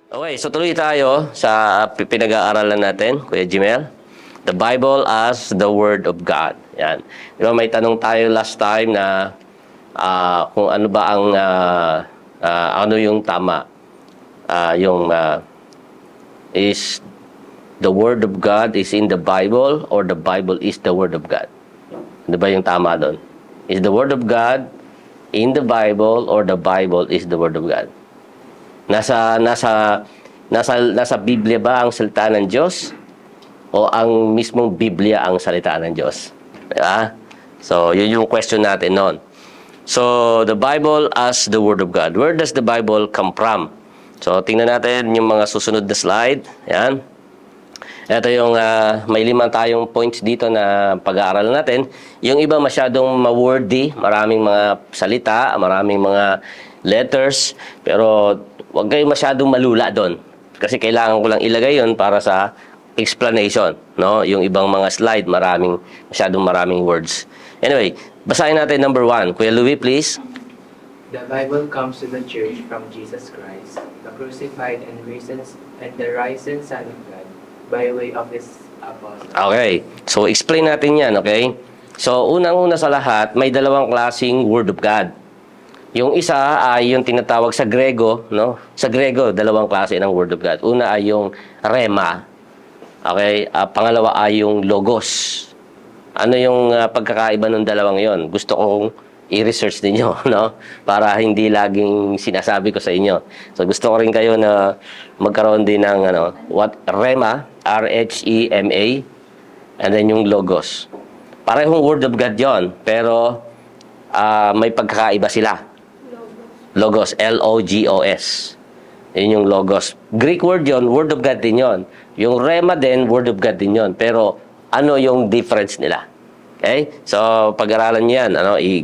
Okay, so tuloy tayo sa pinag-aaralan natin, Kuya Jimel. The Bible as the Word of God. Yan. Diba, may tanong tayo last time na kung ano ba ang ano yung tama. Is the Word of God is in the Bible or the Bible is the Word of God? Ano ba yung tama doon? Is the Word of God in the Bible or the Bible is the Word of God? Nasa Biblia ba ang salita ng Diyos? O ang mismong Biblia ang salita ng Diyos? Diba? So, yun yung question natin noon. So, the Bible as the Word of God. Where does the Bible come from? So, tingnan natin yung mga susunod na slide. Yan. Ito yung may 5 tayong points dito na pag-aaralan natin. Yung iba masyadong ma-wordy, maraming mga salita, maraming mga letters, pero huwag kayo masyadong malula doon. Kasi kailangan ko lang ilagay yon para sa explanation, no? Yung ibang mga slide, masyadong maraming words. Anyway, basahin natin number 1. Kuya Louie, please. The Bible comes to the church from Jesus Christ, the crucified and risen Son of God, by way of His apostle. Okay. So, explain natin yan, okay? So, unang-una sa lahat, may dalawang klaseng Word of God. Yung isa ay yung tinatawag sa Grego, no? Sa Grego, dalawang klase ng Word of God. Una ay yung Rema. Okay? Pangalawa ay yung Logos. Ano yung pagkakaiba ng dalawang yon? Gusto kong i-research ninyo, no? Para hindi laging sinasabi ko sa inyo. So, gusto ko rin kayo na magkaroon din ng Rema, R-H-E-M-A, and then yung Logos. Parehong Word of God yon, pero may pagkakaiba sila. Logos, L-O-G-O-S. Yun yung Logos. Greek word yon, Word of God din yon. Yung Rema din, Word of God din yon. Pero ano yung difference nila? Okay? So, pag-aralan niyo yan.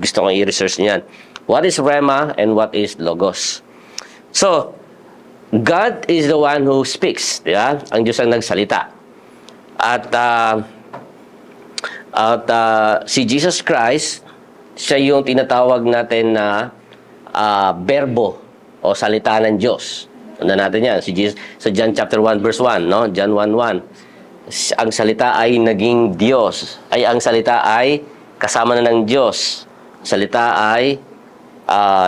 Gusto kong i-research niyo yan. What is Rema and what is Logos? So, God is the one who speaks. Diba? Ang Diyos ang nagsalita. At si Jesus Christ, siya yung tinatawag natin na berbo o salita ng Diyos. Tandaan natin yan. Si Jesus, sa John chapter 1 verse 1, no? John 1:1. Ang salita ay naging Diyos. Ang salita ay kasama na ng Diyos. Salita ay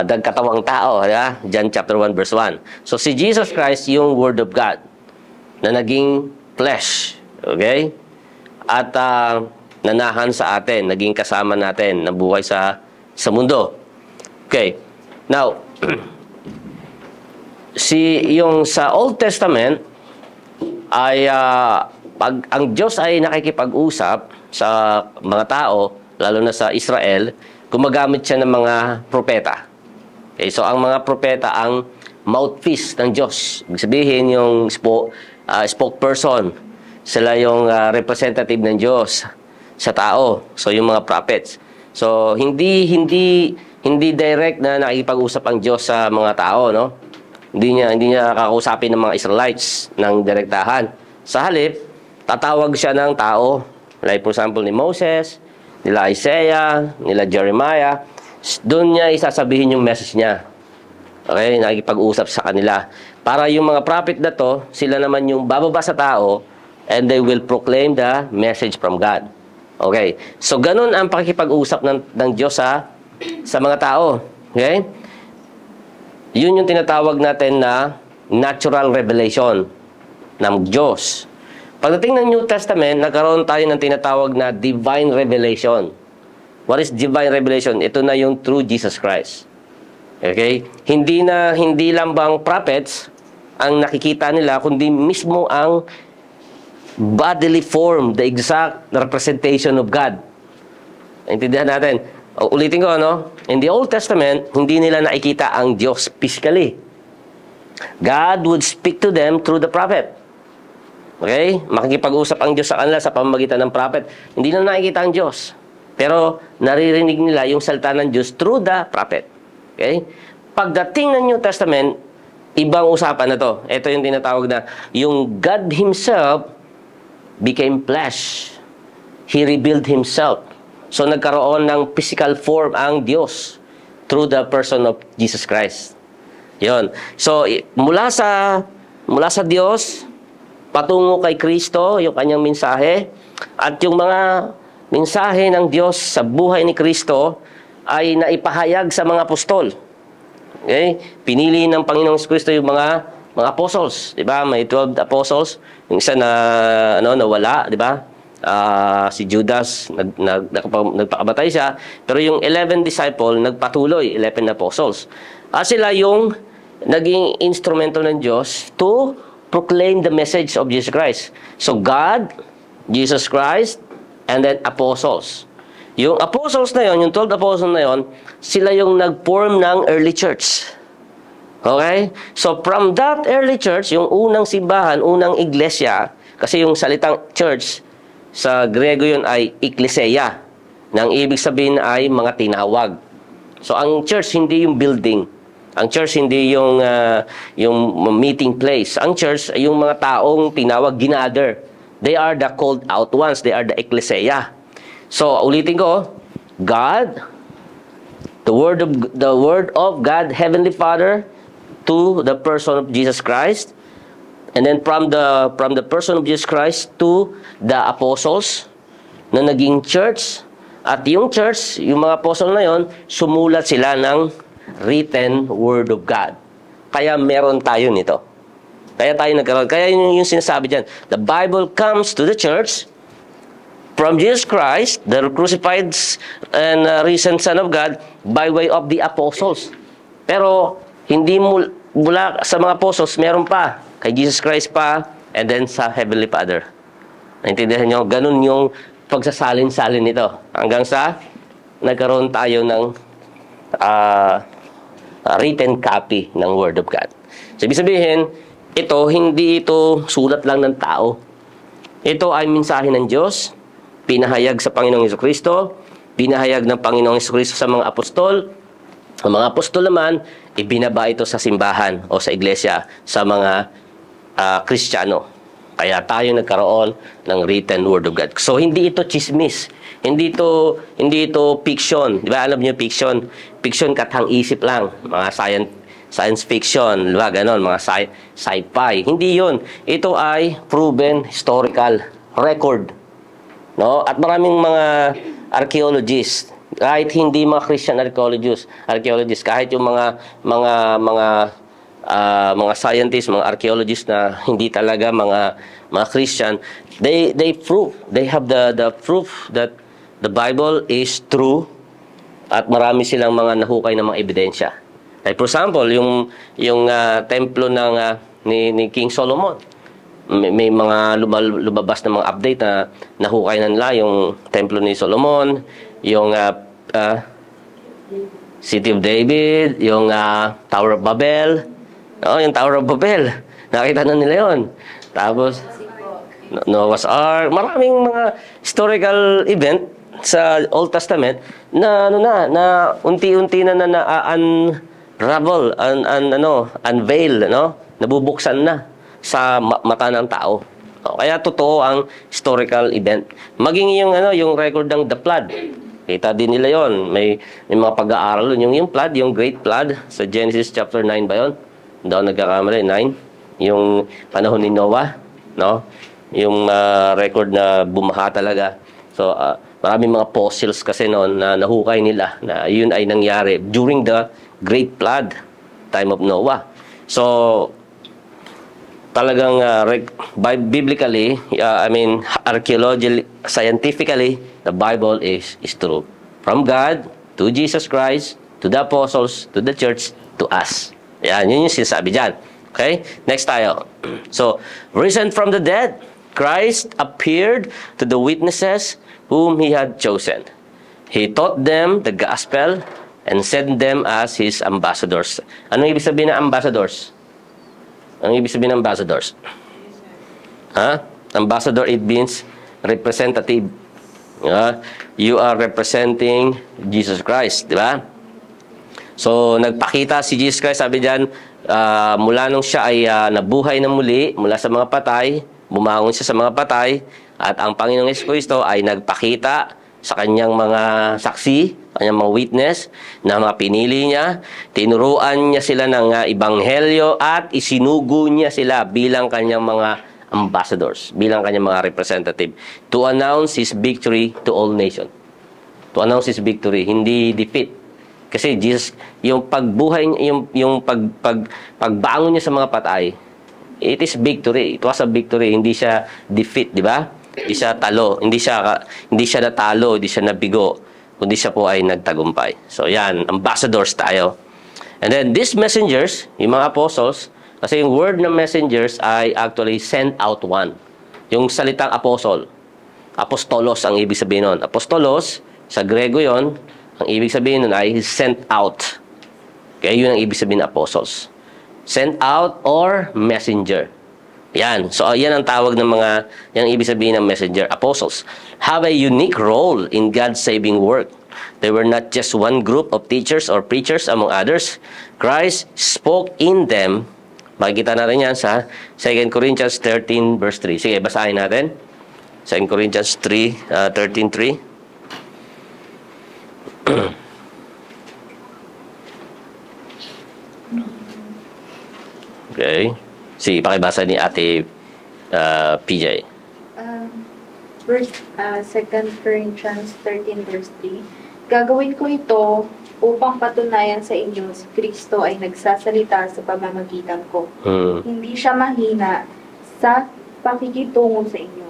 nagkatawang tao. Yeah? John chapter 1 verse 1. So si Jesus Christ yung Word of God na naging flesh. Okay? At nanahan sa atin, naging kasama natin, nabuhay sa mundo. Okay. Now, yung sa Old Testament ay pag ang Diyos ay nakikipag-usap sa mga tao, lalo na sa Israel, gumagamit siya ng mga propeta. Okay, so ang mga propeta ang mouthpiece ng Diyos. Ibig sabihin yung spokesperson. Sila yung representative ng Diyos sa tao. So yung mga prophets. So hindi direct na nakikipag-usap ang Diyos sa mga tao, no? Hindi niya kakausapin ng mga Israelites ng direktahan. Sa halip, tatawag siya ng tao. Like for example ni Moses, nila Isaiah, nila Jeremiah. Doon niya isasabihin yung message niya. Okay? Nakikipag-usap sa kanila. Para yung mga prophet na to, sila naman yung bababa sa tao and they will proclaim the message from God. Okay? So, ganun ang pakikipag-usap ng Diyos sa mga tao. Okay? Yun yung tinatawag natin na natural revelation ng Diyos. Pagdating ng New Testament, nagkaroon tayo ng tinatawag na divine revelation. What is divine revelation? Ito na yung through Jesus Christ. Okay? Hindi lang bang prophets ang nakikita nila, kundi mismo ang bodily form, the exact representation of God. Intindihan natin. Ulitin ko, in the Old Testament, hindi nila nakikita ang Diyos physically. God would speak to them through the prophet. Okay? Makikipag-usap ang Diyos sa kanila sa pamamagitan ng prophet. Hindi nila nakikita ang Diyos. Pero naririnig nila yung salita ng Diyos through the prophet. Okay? Pagdating ng New Testament, ibang usapan na to. Ito yung tinatawag na yung God Himself became flesh. He revealed Himself. So, nagkaroon ng physical form ang Diyos through the person of Jesus Christ. Yon. So, mula sa mula sa Diyos, patungo kay Kristo, yung kanyang mensahe, at yung mga mensahe ng Diyos sa buhay ni Kristo ay naipahayag sa mga apostol. Okay? Pinili ng Panginoong Kristo yung mga apostles, 'di ba? May 12 apostles, yung isa na nawala, 'di ba? Si Judas nagpakamatay siya, pero yung 11 disciple nagpatuloy, 11 apostles. Sila yung naging instrumento ng Diyos to proclaim the message of Jesus Christ. So God, Jesus Christ, and then apostles. Yung apostles na yon, yung 12 apostles na yon, sila yung nag-form ng early church. Okay? So from that early church, yung unang simbahan, unang iglesia, kasi yung salitang church sa Grego yun ay ekklesia, nang ibig sabihin ay mga tinawag. So ang church hindi yung building. Ang church hindi yung meeting place. Ang church ay yung mga taong tinawag, ginather. They are the called out ones. They are the ekklesia. So ulitin ko, God, the word of God, Heavenly Father, to the person of Jesus Christ, and then from the person of Jesus Christ to the apostles na naging church. At yung church, yung mga apostle na yon, sumulat sila ng written word of God. Kaya meron tayo nito. Kaya tayo nagkaroon. Kaya yung sinasabi dyan, the Bible comes to the church from Jesus Christ, the crucified and risen Son of God, by way of the apostles. Pero hindi mula sa mga apostles, meron pa. Kay Jesus Christ pa, and then sa Heavenly Father. Naintindihan nyo? Ganun yung pagsasalin-salin nito. Hanggang sa nagkaroon tayo ng written copy ng Word of God. So, ibig sabihin, hindi ito sulat lang ng tao. Ito ay mensahe ng Diyos, pinahayag sa Panginoong Jesucristo, pinahayag ng Panginoong Jesucristo sa mga apostol. Ang mga apostol naman, ibinaba ito sa simbahan o sa iglesia, sa mga Kristiyano. Kaya tayo nagkaroon ng written word of God. So, hindi ito chismis. Hindi ito fiction. Di ba? Alam niyo fiction? Fiction katang isip lang. Mga science fiction. Di ba? Ganon. Mga sci-fi. Hindi yun. Ito ay proven historical record. No? At maraming mga archaeologists, kahit hindi mga Christian archaeologists, kahit yung mga scientists, mga archaeologists na hindi talaga mga Christian, they prove, they have the proof that the Bible is true, at marami silang mga nahukay na mga ebidensya. Like for example, yung templo ni King Solomon, may mga lumabas na mga update na nahukay na nila yung templo ni Solomon, yung City of David, yung Tower of Babel. Yung Tower of Babel. Nakita na nila yun. Tapos, Noah's Ark. Maraming mga historical event sa Old Testament na unti-unti na unravel, unveil, nabubuksan na sa mata ng tao. Kaya totoo ang historical event. Maging yung record ng the flood. Kita din nila yon. May mga pag-aaral yung flood, yung great flood sa Genesis chapter 9 ba yon? Daw nagkakamali 9. Yung panahon ni Noah, no? Yung record na bumaha talaga. So maraming mga fossils kasi noon na nahukay nila na yun ay nangyari during the great flood, time of Noah. So talagang biblically, archaeologically, scientifically, the Bible is true. From God, to Jesus Christ, to the apostles, to the church, to us. Yan, yun yung sinasabi dyan. Okay? Next tayo. So, risen from the dead, Christ appeared to the witnesses whom He had chosen. He taught them the gospel and sent them as His ambassadors. Anong ibig sabihin ng ambassadors? Ang ibig sabihin ng ambassadors? Ambassador, it means representative. You are representing Jesus Christ, di ba? So, nagpakita si Jesus Christ, sabi diyan, mula nung siya ay nabuhay na muli, mula sa mga patay, bumangon siya sa mga patay, at ang Panginoong Jesucristo ay nagpakita sa kanyang mga saksi, kanyang mga witness, na mga pinili niya. Tinuruan niya sila ng ebanghelyo at isinugo niya sila bilang kanyang mga ambassadors, bilang kanyang mga representative, to announce His victory to all nations. To announce His victory, hindi defeat. Kasi Jesus, yung pagbuhay, pagbangon niya sa mga patay, it is victory. It was a victory. Hindi siya defeat, di ba? Hindi siya talo. Hindi siya natalo. Hindi siya nabigo. Kundi siya po ay nagtagumpay. So, yan. Ambassadors tayo. And then, these messengers, yung mga apostles, kasi yung word ng messengers ay actually sent out one. Yung salitang apostle. Apostolos ang ibig sabihin nun. Apostolos, sa Grego yon, ang ibig sabihin nun ay sent out. Kaya yun ang ibig sabihin ng apostles. Sent out or messenger. Yan. So, yan ang tawag ng mga, yan ang ibig sabihin ng messenger. Apostles have a unique role in God's saving work. They were not just one group of teachers or preachers among others. Christ spoke in them. Makikita natin yan sa 2 Corinthians 13 verse 3. Sige, basahin natin. 2 Corinthians 13:3. Okay. Sige, pakibasa ni Ate PJ. Verse 2 Corinthians 13 verse 3. Gagawin ko ito upang patunayan sa inyo si Kristo ay nagsasalita sa pamamagitan ko. Hindi siya mahina sa pakikitungo sa inyo,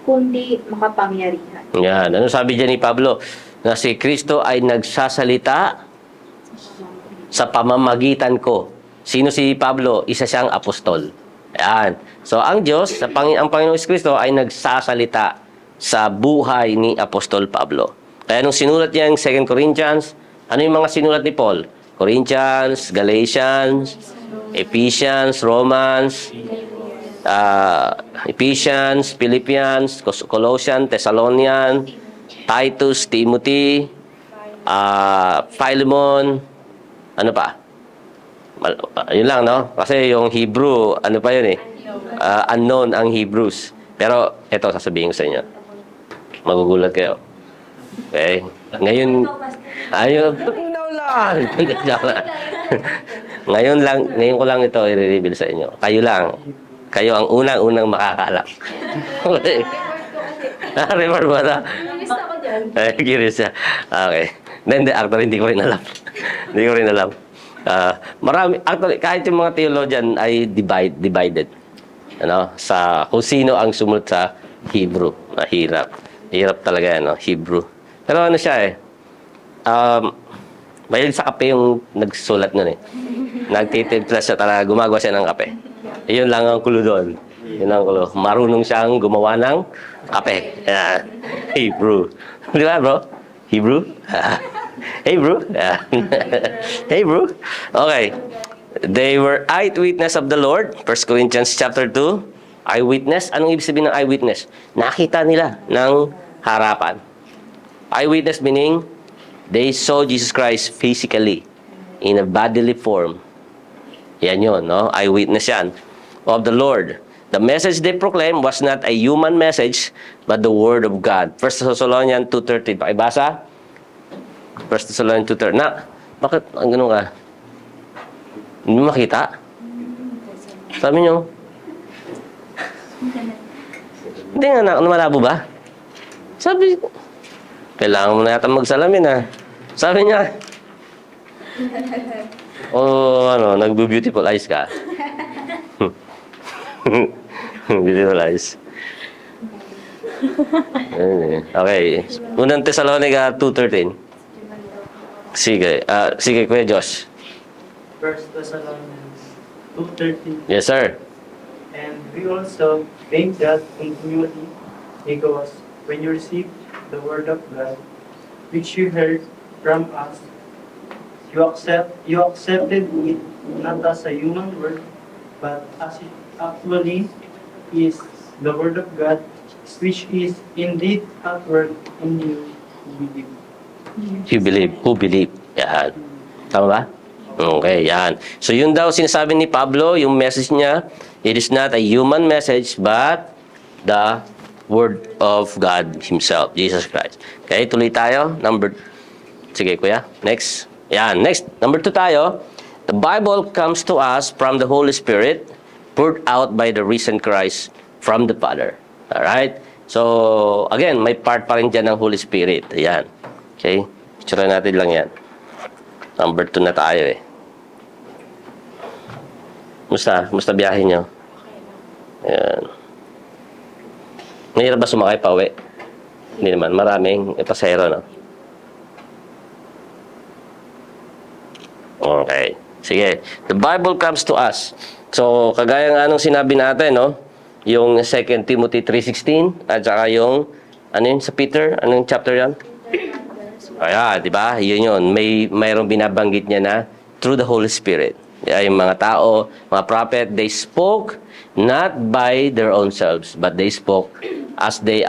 kundi makapangyarihan. Yan. Ano sabi dyan ni Pablo? Na si Kristo ay nagsasalita sa pamamagitan ko. Sino si Pablo? Isa siyang apostol. Yan. So, ang Diyos, ang Panginoong Kristo ay nagsasalita sa buhay ni Apostol Pablo. Kaya nung sinulat niya ang 2 Corinthians, ano yung mga sinulat ni Paul? Corinthians, Galatians, Ephesians, Romans, Ephesians, Philippians, Colossians, Thessalonians, Titus, Timothy, Philemon, ano pa? Yun lang, no? Kasi yung Hebrew, ano pa yun eh? Unknown ang Hebrews. Pero, eto, sasabihin ko sa inyo. Magugulat kayo. Okay? Ngayon, ngayon ko lang ito i-reveal sa inyo. Kayo lang. Kayo ang unang-unang makakaalam. Okay. Remember ba na? Namista ko dyan. Curious siya. Okay. Then, actually, hindi ko rin alam. Hindi ko rin alam. Marami, actually, kahit yung mga theologian ay divided. Ano? Sa kung sino ang sumunod sa Hebrew. Mahirap. Hirap talaga yan, no? Hebrew. Pero ano siya eh. Mahilig sa kape yung nagsulat nun eh. Nagtitimpla siya talaga. Gumagawa siya ng kape. Iyon lang ang kulo doon. Yun ang kulo. Marunong siyang gumawa ng kape. Hebrew. Di ba, bro? Hebrew? Hebrew? Hebrew? Okay. They were eyewitness of the Lord. 1 Corinthians chapter 2. Eyewitness. Anong ibig sabihin ng eyewitness? Nakita nila ng harapan. Eyewitness meaning they saw Jesus Christ physically in a bodily form. Yan yun, no? Eyewitness yan. Of the Lord. The message they proclaimed was not a human message, but the Word of God. 1 Thessalonians 2:13. Pakibasa? 1 Thessalonians 2:13. Bakit ang ganun ka? Hindi mo makita? Sabi nyo? Hindi nga, malabo ba? Sabi, kailangan mo na yata magsalamin, ha? Sabi niya, nagbo-beautiful eyes ka. Beautiful eyes. Okay. Unang Thessalonica 2:13. Sige. Sige, Kuya Josh. 1 Thessalonians 2:13. Yes, sir. And we also thank God continually because when you received the word of God, which you heard from us, you accepted it not as a human word, but as it actually is the word of God, which is indeed at work in you who believe. You believe. Who believe? Yan. Tama ba? Okay, yan. So, yun daw sinasabi ni Pablo, yung message niya, it is not a human message, but the Word of God Himself, Jesus Christ. Okay, tuloy tayo. Sige, kuya. Next. Yan, next. Number 2 tayo. The Bible comes to us from the Holy Spirit, poured out by the risen Christ from the Father. Alright? So, again, may part pa rin dyan ng Holy Spirit. Ayan. Okay? Picture natin lang yan. Number 2 na tayo eh. Musta biyahe nyo? Ayan. Mahirap ba sumakay pa uwi? Hindi naman. Maraming pasahero, no? Okay. Sige. The Bible comes to us. So, kagaya nga nung sinabi natin, no? Yung 2 Timothy 3:16 at saka yung, ano yun, sa Peter? Anong chapter yan? Ayan, di ba? Yun. Mayroong binabanggit niya na through the Holy Spirit. Yung mga tao, mga prophet, they spoke not by their own selves, but they spoke as they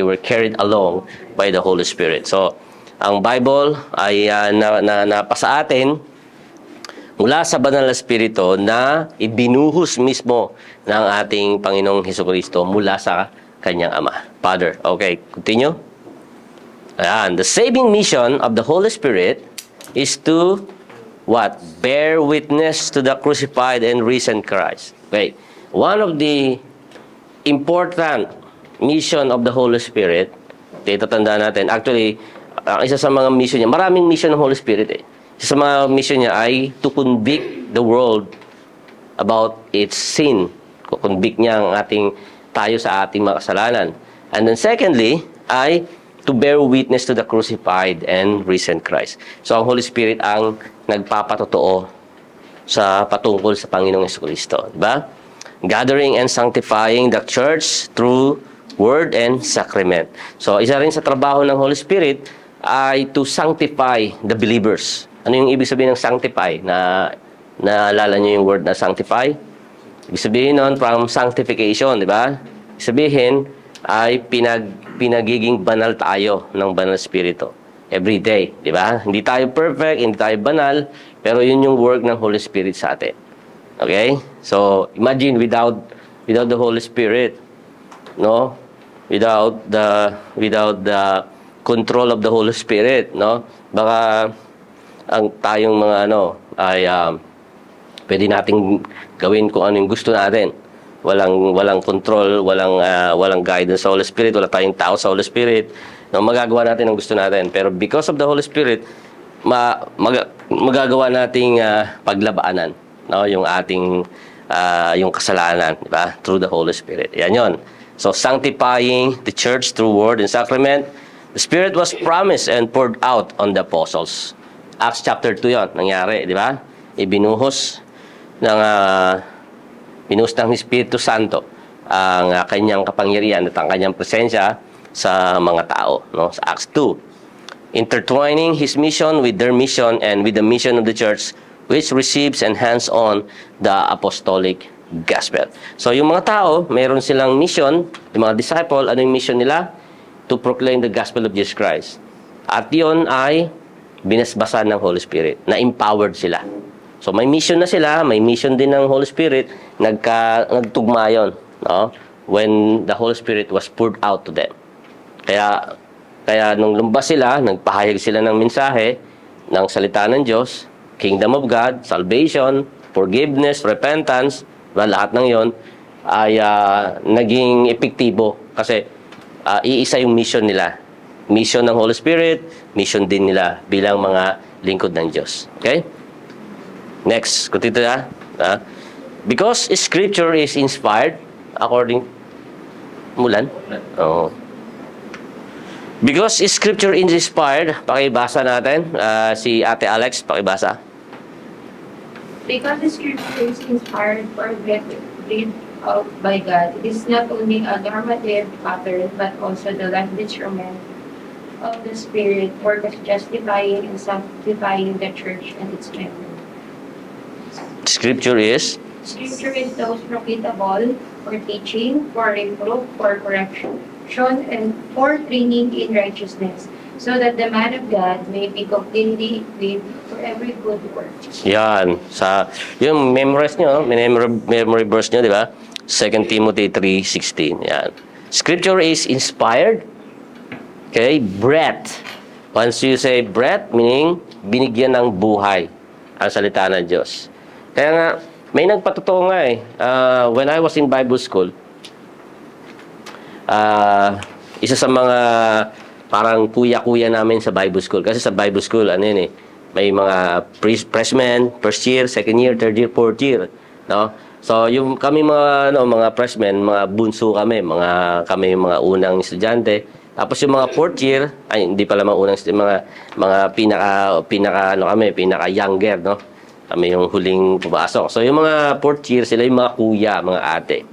were carried along by the Holy Spirit. So, ang Bible ay napasa atin mula sa Banal na Espiritu na ibinuhos mismo ng ating Panginoong Hesukristo mula sa kanyang Ama, Father. Okay, continue. Ayan, the saving mission of the Holy Spirit is to what? Bear witness to the crucified and risen Christ. Okay. One of the important mission of the Holy Spirit, tandaan natin, actually, isa sa mga mission niya, maraming mission ng Holy Spirit eh. Isa sa mga mission niya ay to convict the world about its sin. Convict niya ang tayo sa ating mga kasalanan. And then secondly, ay to bear witness to the crucified and risen Christ. So, ang Holy Spirit ang nagpapatotoo sa patungkol sa Panginoong Jesucristo. Diba? Gathering and sanctifying the church through word and sacrament. So, isa rin sa trabaho ng Holy Spirit ay to sanctify the believers. Ano yung ibig sabihin ng sanctify? Naalala niyo yung word na sanctify? Ibig sabihin nun, from sanctification, di ba? Ibig sabihin, ay pinagiging banal tayo ng Banal Espiritu. Every day, di ba? Hindi tayo perfect, hindi tayo banal, pero yun yung work ng Holy Spirit sa atin. Okay? So, imagine without the Holy Spirit, no? Without the control of the Holy Spirit, no? Baka ang tayong mga ay pwede nating gawin kung ano yung gusto natin. Walang control, walang guidance sa Holy Spirit, wala tayong tao sa Holy Spirit. No, magagawa natin ang gusto natin. Pero because of the Holy Spirit, magagawa nating paglabaanan, no, yung ating yung kasalanan, di ba? Through the Holy Spirit. Yan 'yon. So sanctifying the church through word and sacrament. The Spirit was promised and poured out on the apostles. Acts chapter 2 'yon, nangyari, di ba? Ibinuhos ng Espiritu Santo ang kanyang kapangyarihan at ang kanyang presensya sa mga tao, no? Sa Acts 2. Intertwining His mission with their mission and with the mission of the church, which receives and hands on the apostolic gospel. So, yung mga tao, mayroon silang mission, yung mga disciple, ano yung mission nila? To proclaim the gospel of Jesus Christ. At yun ay binasbasan ng Holy Spirit, na empowered sila. So, may mission na sila, may mission din ng Holy Spirit, nagtugma yun, no? When the Holy Spirit was poured out to them. Kaya nung lumabas sila, nagpahayag sila ng mensahe, ng salita ng Diyos, Kingdom of God, salvation, forgiveness, repentance, lahat ng yon ay naging epektibo kasi iisa yung mission nila. Mission ng Holy Spirit, mission din nila bilang mga lingkod ng Diyos. Okay? Next, kutito na. Because Scripture is inspired, according... Mulan? Oo. Because Scripture is inspired, pakibasa natin. Si Ate Alex, pakibasa. Because the Scripture is inspired or breathed out by God, it is not only a normative pattern, but also the life instrument of the Spirit for justifying and sanctifying the church and its members. Scripture is? Scripture is those profitable for teaching, for reproof, for correction, and for training in righteousness, so that the man of God may be completely equipped for every good work. Yan. Yung memorize nyo, memory verse nyo, di ba? 2 Timothy 3:16. Yan. Scripture is inspired. Okay, breath. Once you say breath, meaning binigyan ng buhay ang salita ng Diyos. Kaya nga, may nagpatotoo nga eh. When I was in Bible school, isa sa mga parang kuya-kuya namin sa Bible school. Kasi sa Bible school, ano yun eh, may mga freshmen, first year, second year, third year, fourth year. No? So, yung kami mga freshmen, mga bunso kami, kami yung mga unang estudyante. Tapos yung mga fourth year, ay hindi pala mga unang mga pinaka younger, no? Kami yung huling pumasok. So yung mga fourth year, sila yung mga kuya, mga ate.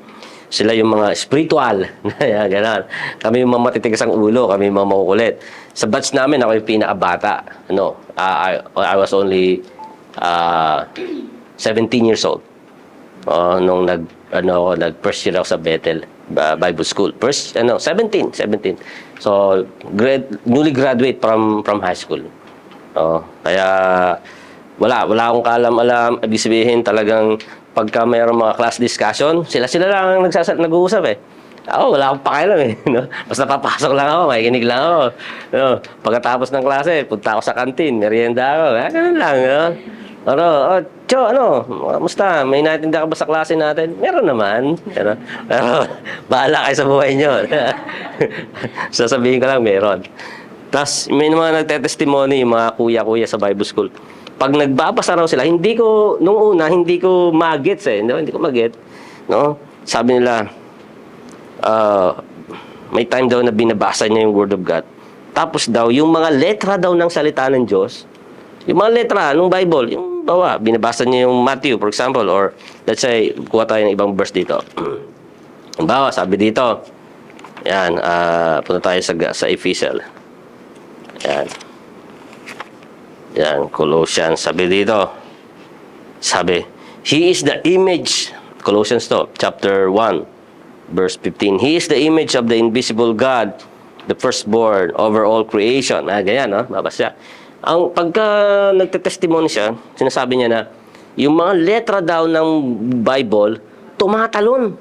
Sila yung mga spiritual. Ganun. Kami yung mga matitigas ang ulo, kami yung mga makukulit. Sa batch namin, ako yung pinakabata. Ano, I was only 17 years old. Nung nag first year ako sa Bethel Bible School. 17. So, newly graduate from high school. Kaya wala akong kaalam-alam. Ibig sabihin talagang pagka mayroong mga class discussion, sila lang ang nag-uusap eh. Ako, wala akong pakialam eh. No? Basta papasok lang ako, makikinig lang ako. No? Pagkatapos ng klase, punta ako sa kantin, merienda ako. Ganun lang. No? Cho, musta? May natinda ka ba sa klase natin? Meron naman. Pero bahala kayo sa buhay nyo. Sasabihin ko lang, meron. Tapos, may mga nagte-testimony, mga kuya-kuya sa Bible School. Pag nagbabasa raw sila, nung una, hindi ko magets eh. No? Hindi ko maget. No? Sabi nila, may time daw na binabasa niya yung Word of God. Tapos daw, yung mga letra daw ng salita ng Diyos, yung mga letra ng Bible, yung binabasa niya yung Matthew, for example, or let's say, kuha tayo ng ibang verse dito. Sabi dito, yan, punta tayo sa Ephesians. Yan, Colossians. Sabi dito, He is the image, Colossians chapter 1, verse 15. He is the image of the invisible God, the firstborn over all creation. Ganyan, no? Babasa. Ang pagka nagte-testimony siya, sinasabi niya na, yung mga letra daw ng Bible, tumatalon.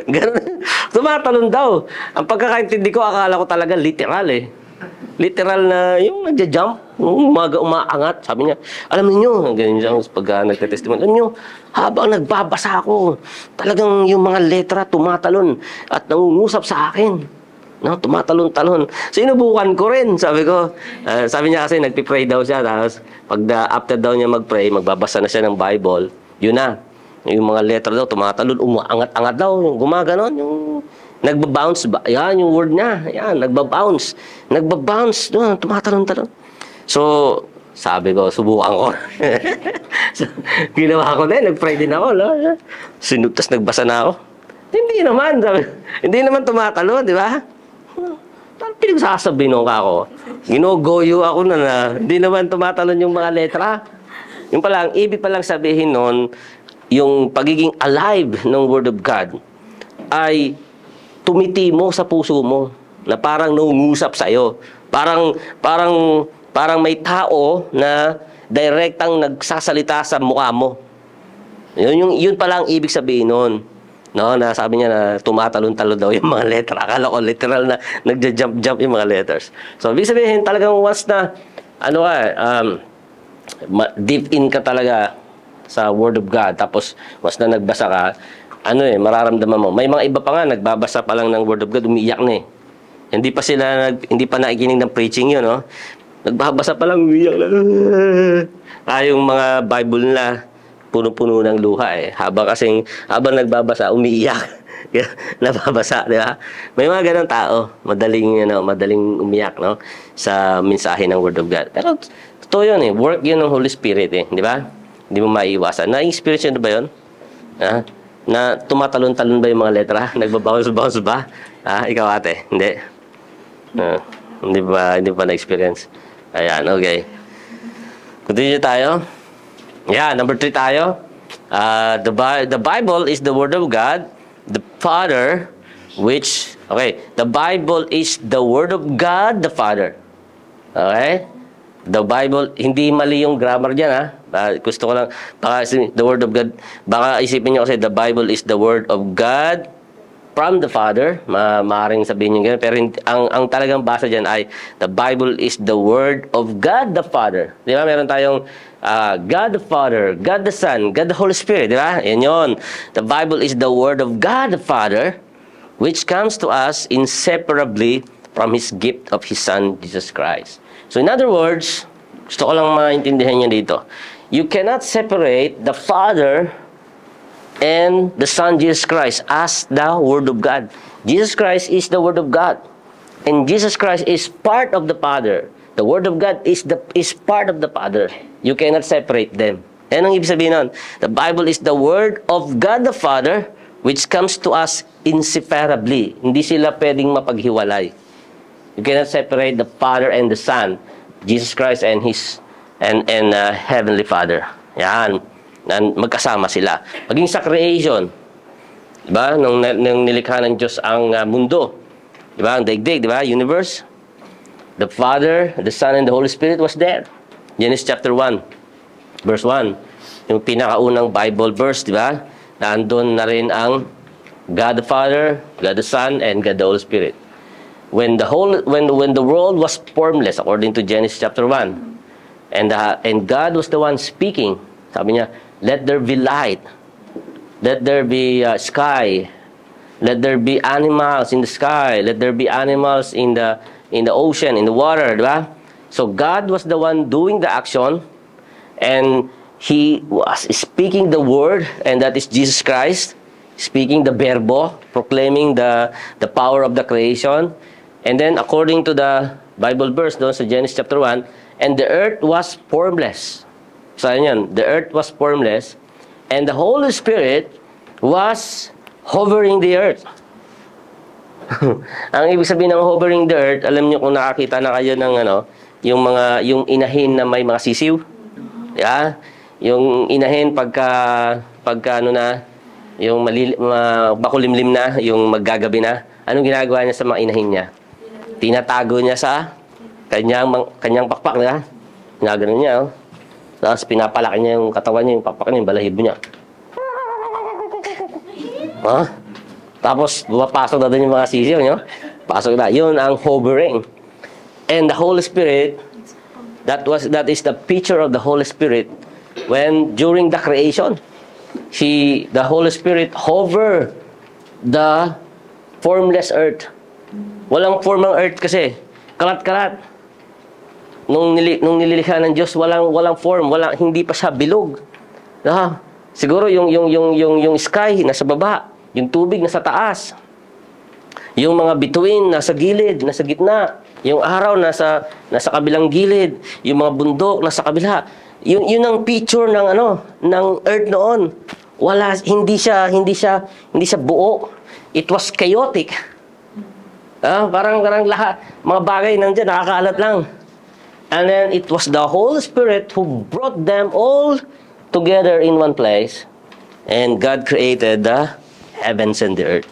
Ganun. Tumatalon daw. Ang pagkakaintindi ko, akala ko talaga literal eh. Literal na yung nagja-jump, umaangat. Sabi niya, alam niyo, ganyan siya pag nagte-testimony. Alam niyo, habang nagbabasa ako, talagang yung mga letra tumatalon at nangungusap sa akin. No, tumatalon-talon. Sinubukan ko rin, sabi ko. Sabi niya kasi nagpi-pray daw siya. Tapos after daw niya mag-pray, magbabasa na siya ng Bible. Yun na. Yung mga letra daw tumatalon, umaangat-angat daw, gumaganon, yung nagba-bounce ba? Yan yung word niya. Yan, nagba-bounce. Tumatalon-talon. So, sabi ko, subukan ko. So, ginawa ko din, nag-pray din ako. Tapos nagbasa na ako. Hindi naman, hindi naman tumatalon, di ba? Pinagsasabi nung ako. Ginogoyo ako na hindi naman tumatalon yung mga letra. Yung pala, ang ibig palang sabihin nun, yung pagiging alive ng Word of God ay tumitimo sa puso mo na parang nangungusap sa'yo. Parang may tao na direktang nagsasalita sa mukha mo. Yun pala ang ibig sabihin nun. No, na sabi niya na tumatalon-talon daw yung mga letra. Akala ko literal na nagja-jump yung mga letters. So, ibig sabihin talagang once na deep in ka talaga sa Word of God, tapos once na nagbasa ka, mararamdaman mo. May mga iba pa nga nagbabasa pa lang ng Word of God, umiiyak na eh. Hindi pa nakikinig ng preaching yun, no? Nagbabasa pa lang, umiiyak na. Yung mga Bible nila, puno-puno ng luha eh. Habang nagbabasa, umiiyak. Nababasa, di ba? May mga ganang tao, madaling umiyak, no? Sa mensahe ng Word of God. Pero totoo yun eh. Work yun ng Holy Spirit eh. Di ba? Hindi mo maiiwasan. Na-experience yun ba yun? Na tumatalon-talon ba yung mga letra? Nagbabounce ba? Ikaw ate? Hindi. Hindi pa na-experience. Ayan, okay. Continue tayo. Yeah, number 3 tayo. The Bible is the Word of God, the Father, the Bible is the Word of God, the Father. Okay? The Bible, hindi mali yung grammar dyan, ha? Gusto ko lang, the Word of God, baka isipin nyo kasi, the Bible is the Word of God, from the Father. Maaaring sabihin nyo ganyan. Pero ang talagang basa dyan ay the Bible is the Word of God the Father. Di ba? Meron tayong God the Father, God the Son, God the Holy Spirit. Di ba? Yan yun. The Bible is the Word of God the Father, which comes to us inseparably from His gift of His Son, Jesus Christ. So in other words, gusto ko lang maintindihan nyo dito. You cannot separate the Father and the Son, Jesus Christ, as the Word of God. Jesus Christ is the Word of God. And Jesus Christ is part of the Father. The Word of God is part of the Father. You cannot separate them. Yan ang ibig sabihin nun. The Bible is the Word of God the Father, which comes to us inseparably. Hindi sila pwedeng mapaghiwalay. You cannot separate the Father and the Son, Jesus Christ and His Heavenly Father. Yan. Magkasama sila. Maging sa creation. Diba? Nung nilikha ng Diyos ang mundo. Diba? Ang daigdig, diba? Universe. The Father, the Son, and the Holy Spirit was there. Genesis chapter 1, verse 1. Yung pinakaunang Bible verse, diba? Nandun na rin ang God the Father, God the Son, and God the Holy Spirit. When the world was formless, according to Genesis chapter 1, and God was the one speaking. Sabi niya, let there be light. Let there be sky. Let there be animals in the sky. Let there be animals in the ocean, in the water, diba? So God was the one doing the action, and He was speaking the word, and that is Jesus Christ, speaking the verbo, proclaiming the power of the creation. And then according to the Bible verse doon sa Genesis chapter 1, and the earth was formless. So yan, the earth was formless, and the Holy Spirit was hovering the earth. Ang ibig sabihin ng hovering the earth, alam niyo kung nakakita na kayo ng yung inahin na may mga sisiw. Yeah? Yung inahin pagka yung makulimlim na, yung maggagabi na, anong ginagawa niya sa mga inahin niya? Tinatago niya sa kanyang pakpak, diba? Ginagano niya, oh. Tapos pinapalaki niya yung katawan niya, yung pakpak niya, yung balahibo niya. Huh? Tapos pumapasok na doon yung mga sisiw niyo. Pasok na. Yun ang hovering. And the Holy Spirit, that is the picture of the Holy Spirit when during the creation, the Holy Spirit hover the formless earth. Walang form ang earth kasi. Kalat-kalat. Nung nililikha ng Diyos, walang form, hindi pa siya bilog. Siguro yung sky nasa baba, yung tubig nasa taas. Yung mga bituin nasa gilid, nasa gitna. Yung araw nasa kabilang gilid, yung mga bundok nasa kabila. Yun ang picture ng earth noon. Hindi siya buo. It was chaotic. Parang lahat mga bagay nandiyan nakakaalat lang. And then it was the Holy Spirit who brought them all together in one place, and God created the heavens and the earth.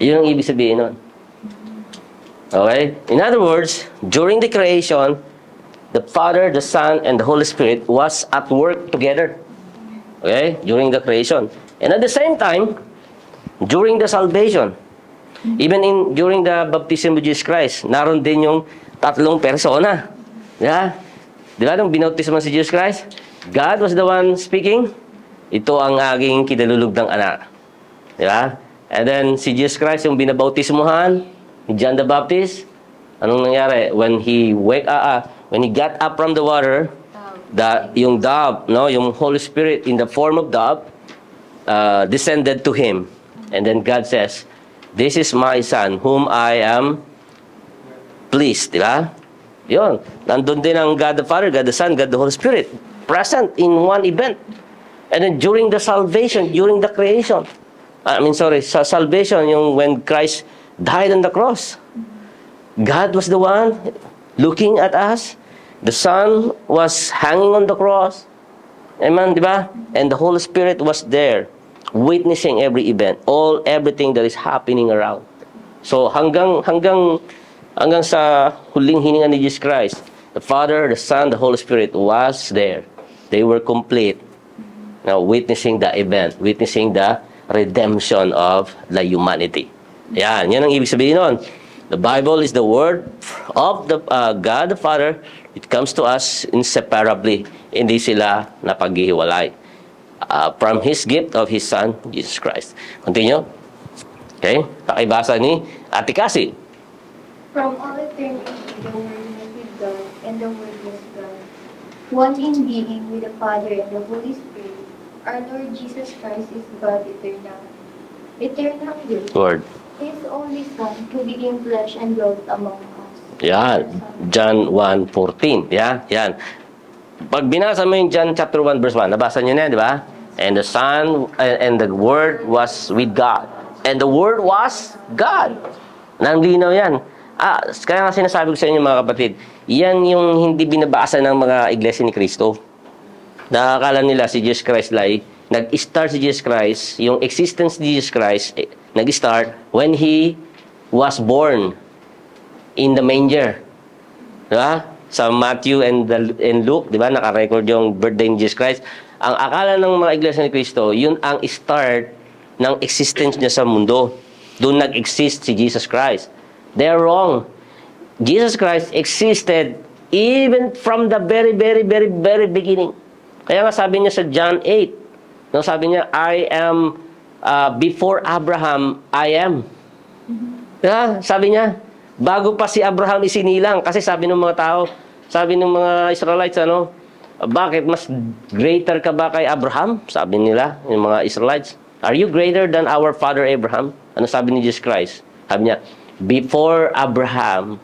Yun ang ibig sabihin nun. Okay? In other words, during the creation, the Father, the Son, and the Holy Spirit was at work together. Okay? During the creation. And at the same time, during the salvation, even during the baptism of Jesus Christ, naroon din yung tatlong persona. Yeah? Di ba nung binautismo si Jesus Christ? God was the one speaking. Ito ang aking kinalulug ng anak. Di ba? And then si Jesus Christ yung binabautismuhan ni John the Baptist. Anong nangyari? When he got up from the water, yung dove, yung Holy Spirit in the form of dove descended to him. And then God says, "This is my son whom I am pleased." Di ba? Yun. Nandun din ang God the Father, God the Son, God the Holy Spirit present in one event. And then during the salvation, during the creation, sa salvation, yung when Christ died on the cross, God was the one looking at us. The Son was hanging on the cross. Amen, di ba? And the Holy Spirit was there, witnessing every event, everything that is happening around. So hanggang sa huling hininga ni Jesus Christ, the Father, the Son, the Holy Spirit was there. They were complete. Now, witnessing the event, witnessing the redemption of the humanity. Yan ang ibig sabihin nun. The Bible is the word of the God the Father. It comes to us inseparably. Hindi sila napaghihiwalay. From His gift of His Son, Jesus Christ. Continue. Okay? Pakibasa ni Ate Cassie. From all eternity, the Word was with God, and the Word was God. One in being with the Father and the Holy Spirit, our Lord Jesus Christ is God eternal. Eternal good. Word. His only Son, who became flesh and dwelt among us. Yan. John 1:14. Yan. Pag binasa mo yung John chapter 1 verse 1, nabasa niyo na yan, di ba? And the Son and the Word was with God. And the Word was God. Nandinaw yan. Kaya nga sinasabi ko sa inyo mga kapatid, yan yung hindi binabasa ng mga iglesia ni Kristo. Nakakala nila si Jesus Christ nag-start si Jesus Christ, yung existence ni Jesus Christ, nag-start when He was born in the manger. Diba? Sa Matthew and Luke, diba? Naka-record yung birthday ni Jesus Christ. Ang akala ng mga iglesia ni Kristo, yun ang start ng existence niya sa mundo. Doon nag-exist si Jesus Christ. They're wrong. Jesus Christ existed even from the very, very, very, very beginning. Kaya nga sabi niya sa John 8, no, sabi niya, I am, before Abraham, I am. Yeah, sabi niya, bago pa si Abraham isinilang. Kasi sabi ng mga tao, sabi ng mga Israelites, bakit mas greater ka ba kay Abraham? Sabi nila, yung mga Israelites, are you greater than our father Abraham? Ano sabi ni Jesus Christ? Sabi niya, before Abraham,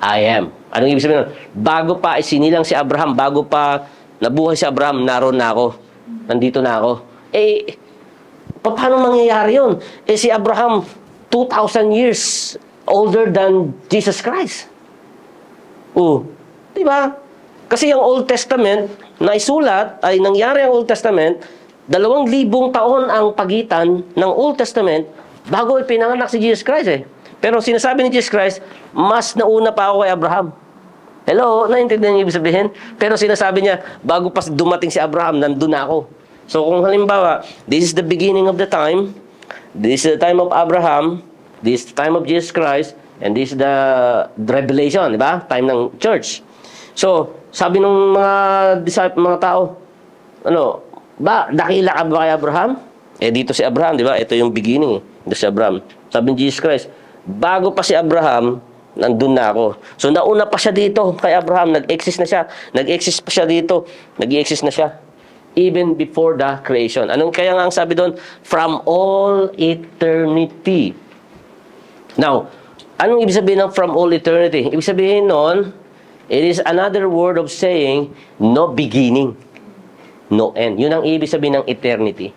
I am. Anong ibig sabihin nun? Bago pa isinilang si Abraham, bago pa nabuhay si Abraham, naroon na ako. Nandito na ako. Paano mangyayari yun? Si Abraham, 2,000 years older than Jesus Christ. Diba? Kasi yung Old Testament, na isulat, ay nangyari ang Old Testament, 2,000 taon ang pagitan ng Old Testament bago ipinanganak si Jesus Christ Pero sinasabi ni Jesus Christ, mas nauna pa ako kay Abraham. Hello? Naintindihan niyo ibig sabihin? Pero sinasabi niya, bago pa dumating si Abraham, nandun na ako. So kung halimbawa, this is the beginning of the time, this is the time of Abraham, this is the time of Jesus Christ, and this is the revelation, di ba? Time ng church. So, sabi ng mga tao, dakila ka ba kay Abraham? Dito si Abraham, di ba? Ito yung beginning. Dito si Abraham. Sabi ni Jesus Christ, bago pa si Abraham, nandun na ako. So, nauna pa siya dito kay Abraham. Nag-exist na siya. Nag-exist pa siya dito. Nag-exist na siya. Even before the creation. Kaya nga ang sabi doon? From all eternity. Now, anong ibig sabihin ng from all eternity? Ibig sabihin nun, it is another word of saying, no beginning, no end. Yun ang ibig sabihin ng eternity.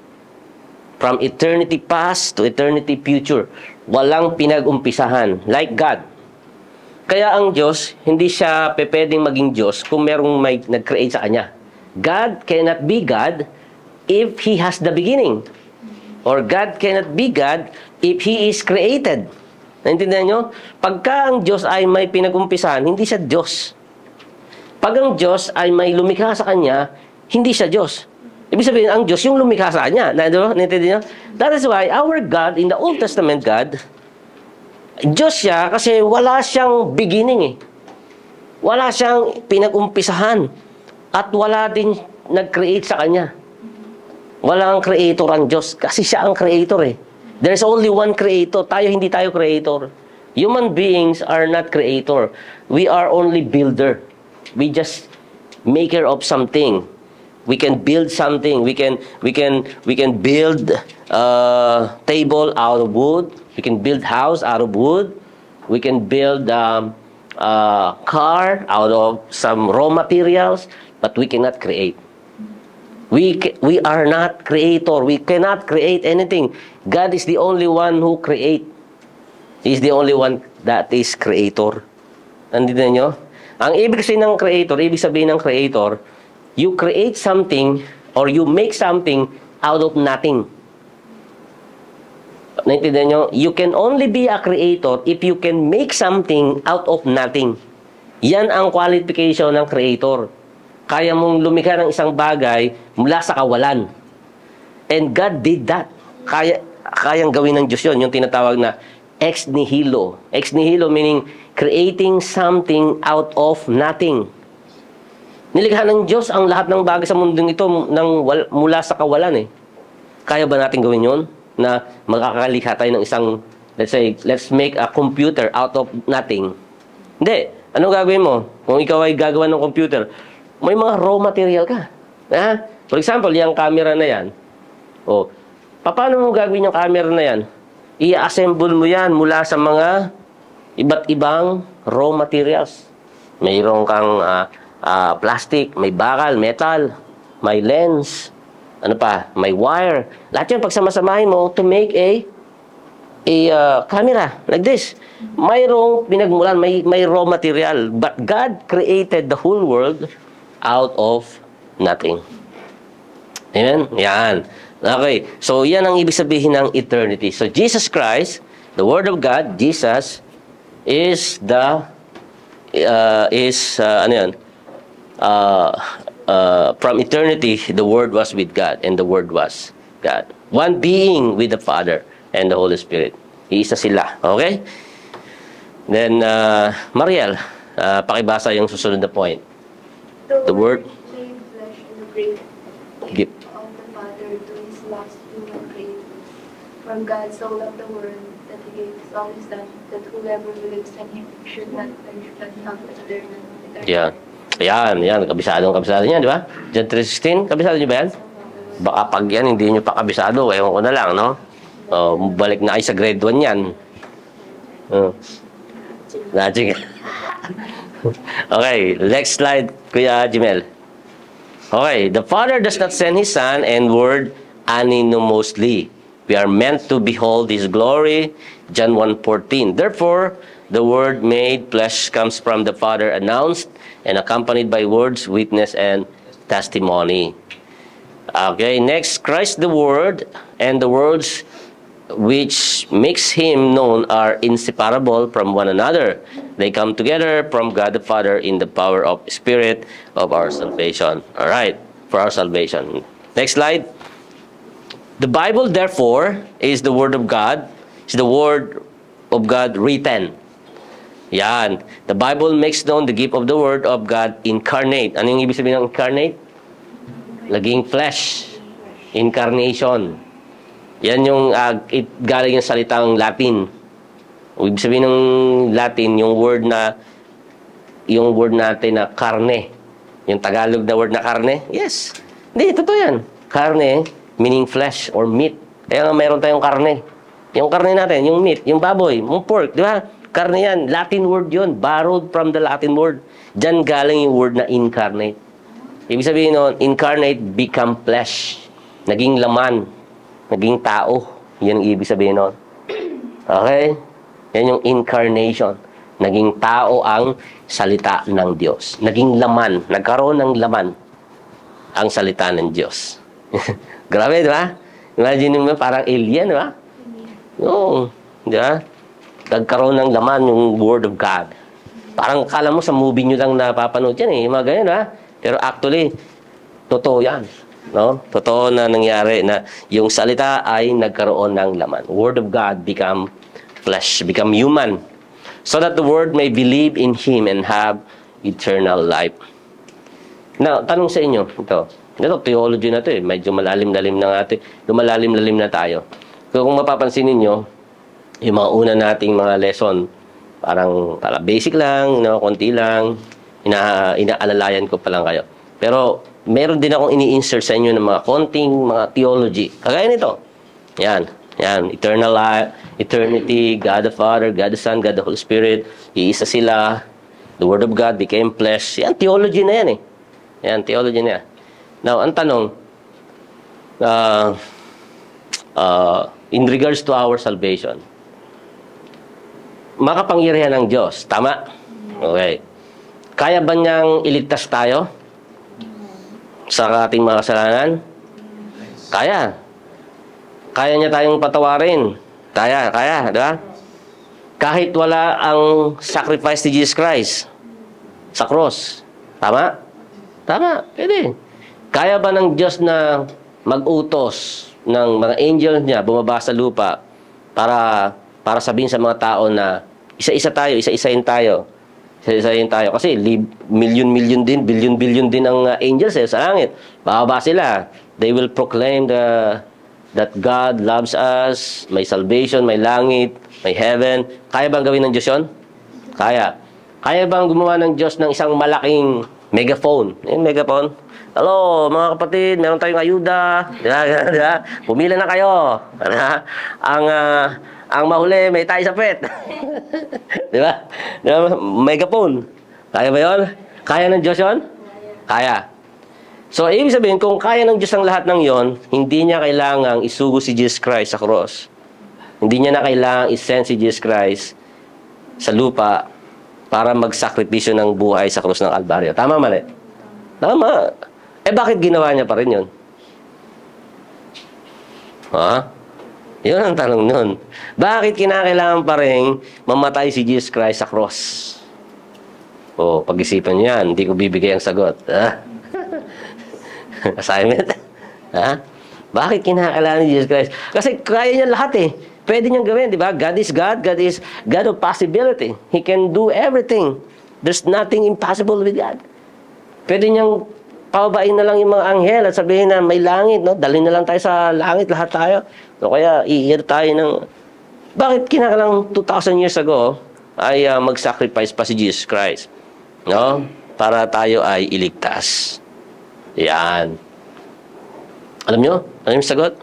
From eternity past to eternity future. Walang pinag-umpisahan. Like God. Kaya ang Diyos, hindi siya pwedeng maging Diyos kung merong may nag-create sa Kanya. God cannot be God if He has the beginning. Or God cannot be God if He is created. Naintindihan nyo? Pagka ang Diyos ay may pinag-umpisahan, hindi siya Diyos. Pag ang Diyos ay may lumikha sa Kanya, hindi siya Diyos. Ibig sabihin, ang Diyos yung lumikha sa Kanya. Naintindihan nyo? That is why our God, in the Old Testament God, Diyos siya kasi wala siyang beginning Wala siyang pinag-umpisahan. At wala din nag-create sa Kanya. Walang creator ang Diyos kasi siya ang creator There's only one creator. Hindi tayo creator. Human beings are not creator. We are only builder. We just maker of something. We can build something. We can build table out of wood. We can build house out of wood. We can build car out of some raw materials, but we cannot create. We are not creator. We cannot create anything. God is the only one who create. He is the only one that is creator. Nandito nyo? Ang ibig sabihin ng creator, you create something or you make something out of nothing. Naintindihan nyo? You can only be a creator if you can make something out of nothing. Yan ang qualification ng creator. Kaya mong lumikha ng isang bagay mula sa kawalan. And God did that. kayang gawin ng Diyos yun, yung tinatawag na ex nihilo. Ex nihilo meaning creating something out of nothing. Nilikha ng Diyos ang lahat ng bagay sa mundong ito mula sa kawalan eh. Kaya ba natin gawin yun? Na makakalikha tayo ng isang, let's make a computer out of nothing. Hindi. Anong gagawin mo? Kung ikaw ay gagawa ng computer, may mga raw material ka. Ha? For example, yung camera na yan. O, paano mo gagawin yung camera na yan? I-assemble mo yan mula sa mga iba't ibang raw materials. Mayroon kang plastic, may bakal, metal, may lens, ano pa, may wire. Lahat yan pagsamasamahin mo to make a camera like this. Mayroong pinagmulan, may raw material. But God created the whole world out of nothing. Amen? Yan. Okay. So, yan ang ibig sabihin ng eternity. So, Jesus Christ, the Word of God, Jesus, is ano yan? From eternity, the Word was with God, and the Word was God. One being with the Father and the Holy Spirit. Iisa sila. Okay? Then, Mariel, pakibasa yung susunod na point. The Word made flesh and breathed Give. of the Father to his last human creator. For God so loved the world that he gave his only Son, that whoever believes in him should not perish but have eternal life. Yeah. Yan. Kabisado niya, di ba? John 3:16, kabisado niyo ba yan? Baka pag yan, hindi niyo pa kabisado, ewan ko na lang, no? Balik na kayo sa grade 1 yan. Naging. Okay, next slide, Kuya Jimel. Okay, the Father does not send His Son and Word anonymously. We are meant to behold His glory, John 1:14. Therefore, the Word made flesh comes from the Father, announced and accompanied by words, witness, and testimony. Okay, next, Christ the Word and the words which makes Him known are inseparable from one another. They come together from God the Father in the power of Spirit of our salvation. All right, for our salvation. Next slide. The Bible, therefore, is the Word of God. It's the Word of God written. Yan. The Bible makes known the gift of the Word of God incarnate. Ano yung ibig sabihin ng incarnate? Laging flesh. Incarnation. Yan yung galing yung salitang Latin. Ibig sabihin ng Latin, yung word natin na karne. Yung Tagalog na word na karne. Yes. Hindi, totoo yan. Karne, meaning flesh or meat. Kaya nga mayroon tayong karne. Yung karne natin, yung meat, yung baboy, yung pork, di ba? Karne yan. Latin word yun. Borrowed from the Latin word. Diyan galing yung word na incarnate. Ibig sabihin nun, incarnate, become flesh. Naging laman. Naging tao. Yan ang ibig sabihin nun. Okay? Yan yung incarnation. Naging tao ang salita ng Diyos. Naging laman. Nagkaroon ng laman ang salita ng Diyos. Grabe, di ba? Imagine mo, parang alien, di ba? Oo. Di ba? Nagkaroon ng laman yung Word of God. Parang kala mo sa movie nyo lang napapanood yan eh. Mga ganyan, di ba? Pero actually, totoo yan. No? Totoo na nangyari na yung salita ay nagkaroon ng laman. Word of God become flesh, become human, so that the world may believe in Him and have eternal life. Now, tanong sa inyo, ito theology na ito eh. Medyo malalim-lalim na natin. Lumalalim-lalim na tayo. Kung mapapansin ninyo, yung mga una nating mga lesson, parang basic lang, konti lang, inaalalayan ko pa lang kayo. Pero, meron din akong ini-insert sa inyo ng mga konting mga theology. Kagaya nito. Yan. Eternal life, eternity, God the Father, God the Son, God the Holy Spirit. Iisa sila. The Word of God became flesh. Yan, theology na yan eh. Yan, theology na yan. Now, ang tanong, in regards to our salvation, makapangyarihan ng Diyos. Tama? Okay. Kaya ba niyang iligtas tayo sa ating mga kasalanan? Kaya. Kaya niya tayong patawarin. Kaya, di ba? Kahit wala ang sacrifice ni Jesus Christ sa cross. Tama? Tama, pwede. Kaya ba ng Diyos na mag-utos ng mga angels niya bumaba sa lupa para sabihin sa mga tao na isa-isa tayo, isa-isahin tayo. Isa-isahin tayo. Kasi million-million din, billion-billion din ang angels sa langit. Bababa sila. They will proclaim that God loves us, may salvation, may langit, may heaven. Kaya bang gawin ng Diyos yun? Kaya. Kaya bang gumawa ng Diyos ng isang malaking megaphone? Yung megaphone. Hello, mga kapatid, meron tayong ayuda. Diba? Pumila na kayo. Ang mahuli, may tayo sa pet. Diba? Megaphone. Kaya ba yun? Kaya ng Diyos yun? Kaya. So, ibig sabihin, kung kaya ng Diyos ang lahat ng yon, hindi niya kailangang isugo si Jesus Christ sa cross. Hindi niya na kailangang isend si Jesus Christ sa lupa para magsakripisyo ng buhay sa krus ng Kalbaryo. Tama, mali? Tama. Eh, bakit ginawa niya pa rin yun? Ha? Yun ang tanong nun. Bakit kinakailangan pa rin mamatay si Jesus Christ sa cross? O, pag-isipan niyo yan. Hindi ko bibigay ang sagot. Ha? Assignment? Ha? Bakit kinakailangan ni Jesus Christ? Kasi kaya niya lahat eh. Pwede niyang gawin, di ba? God is God. God is God of possibility. He can do everything. There's nothing impossible with God. Pwede niyang pababain na lang yung mga anghel at sabihin na may langit, no? Dalhin na lang tayo sa langit, lahat tayo. So kaya, i-hear tayo ng... Bakit kinakailangan 2,000 years ago ay mag-sacrifice pa si Jesus Christ? No? Para tayo ay iligtas. Yan. Alam nyo? Alam yung sagot?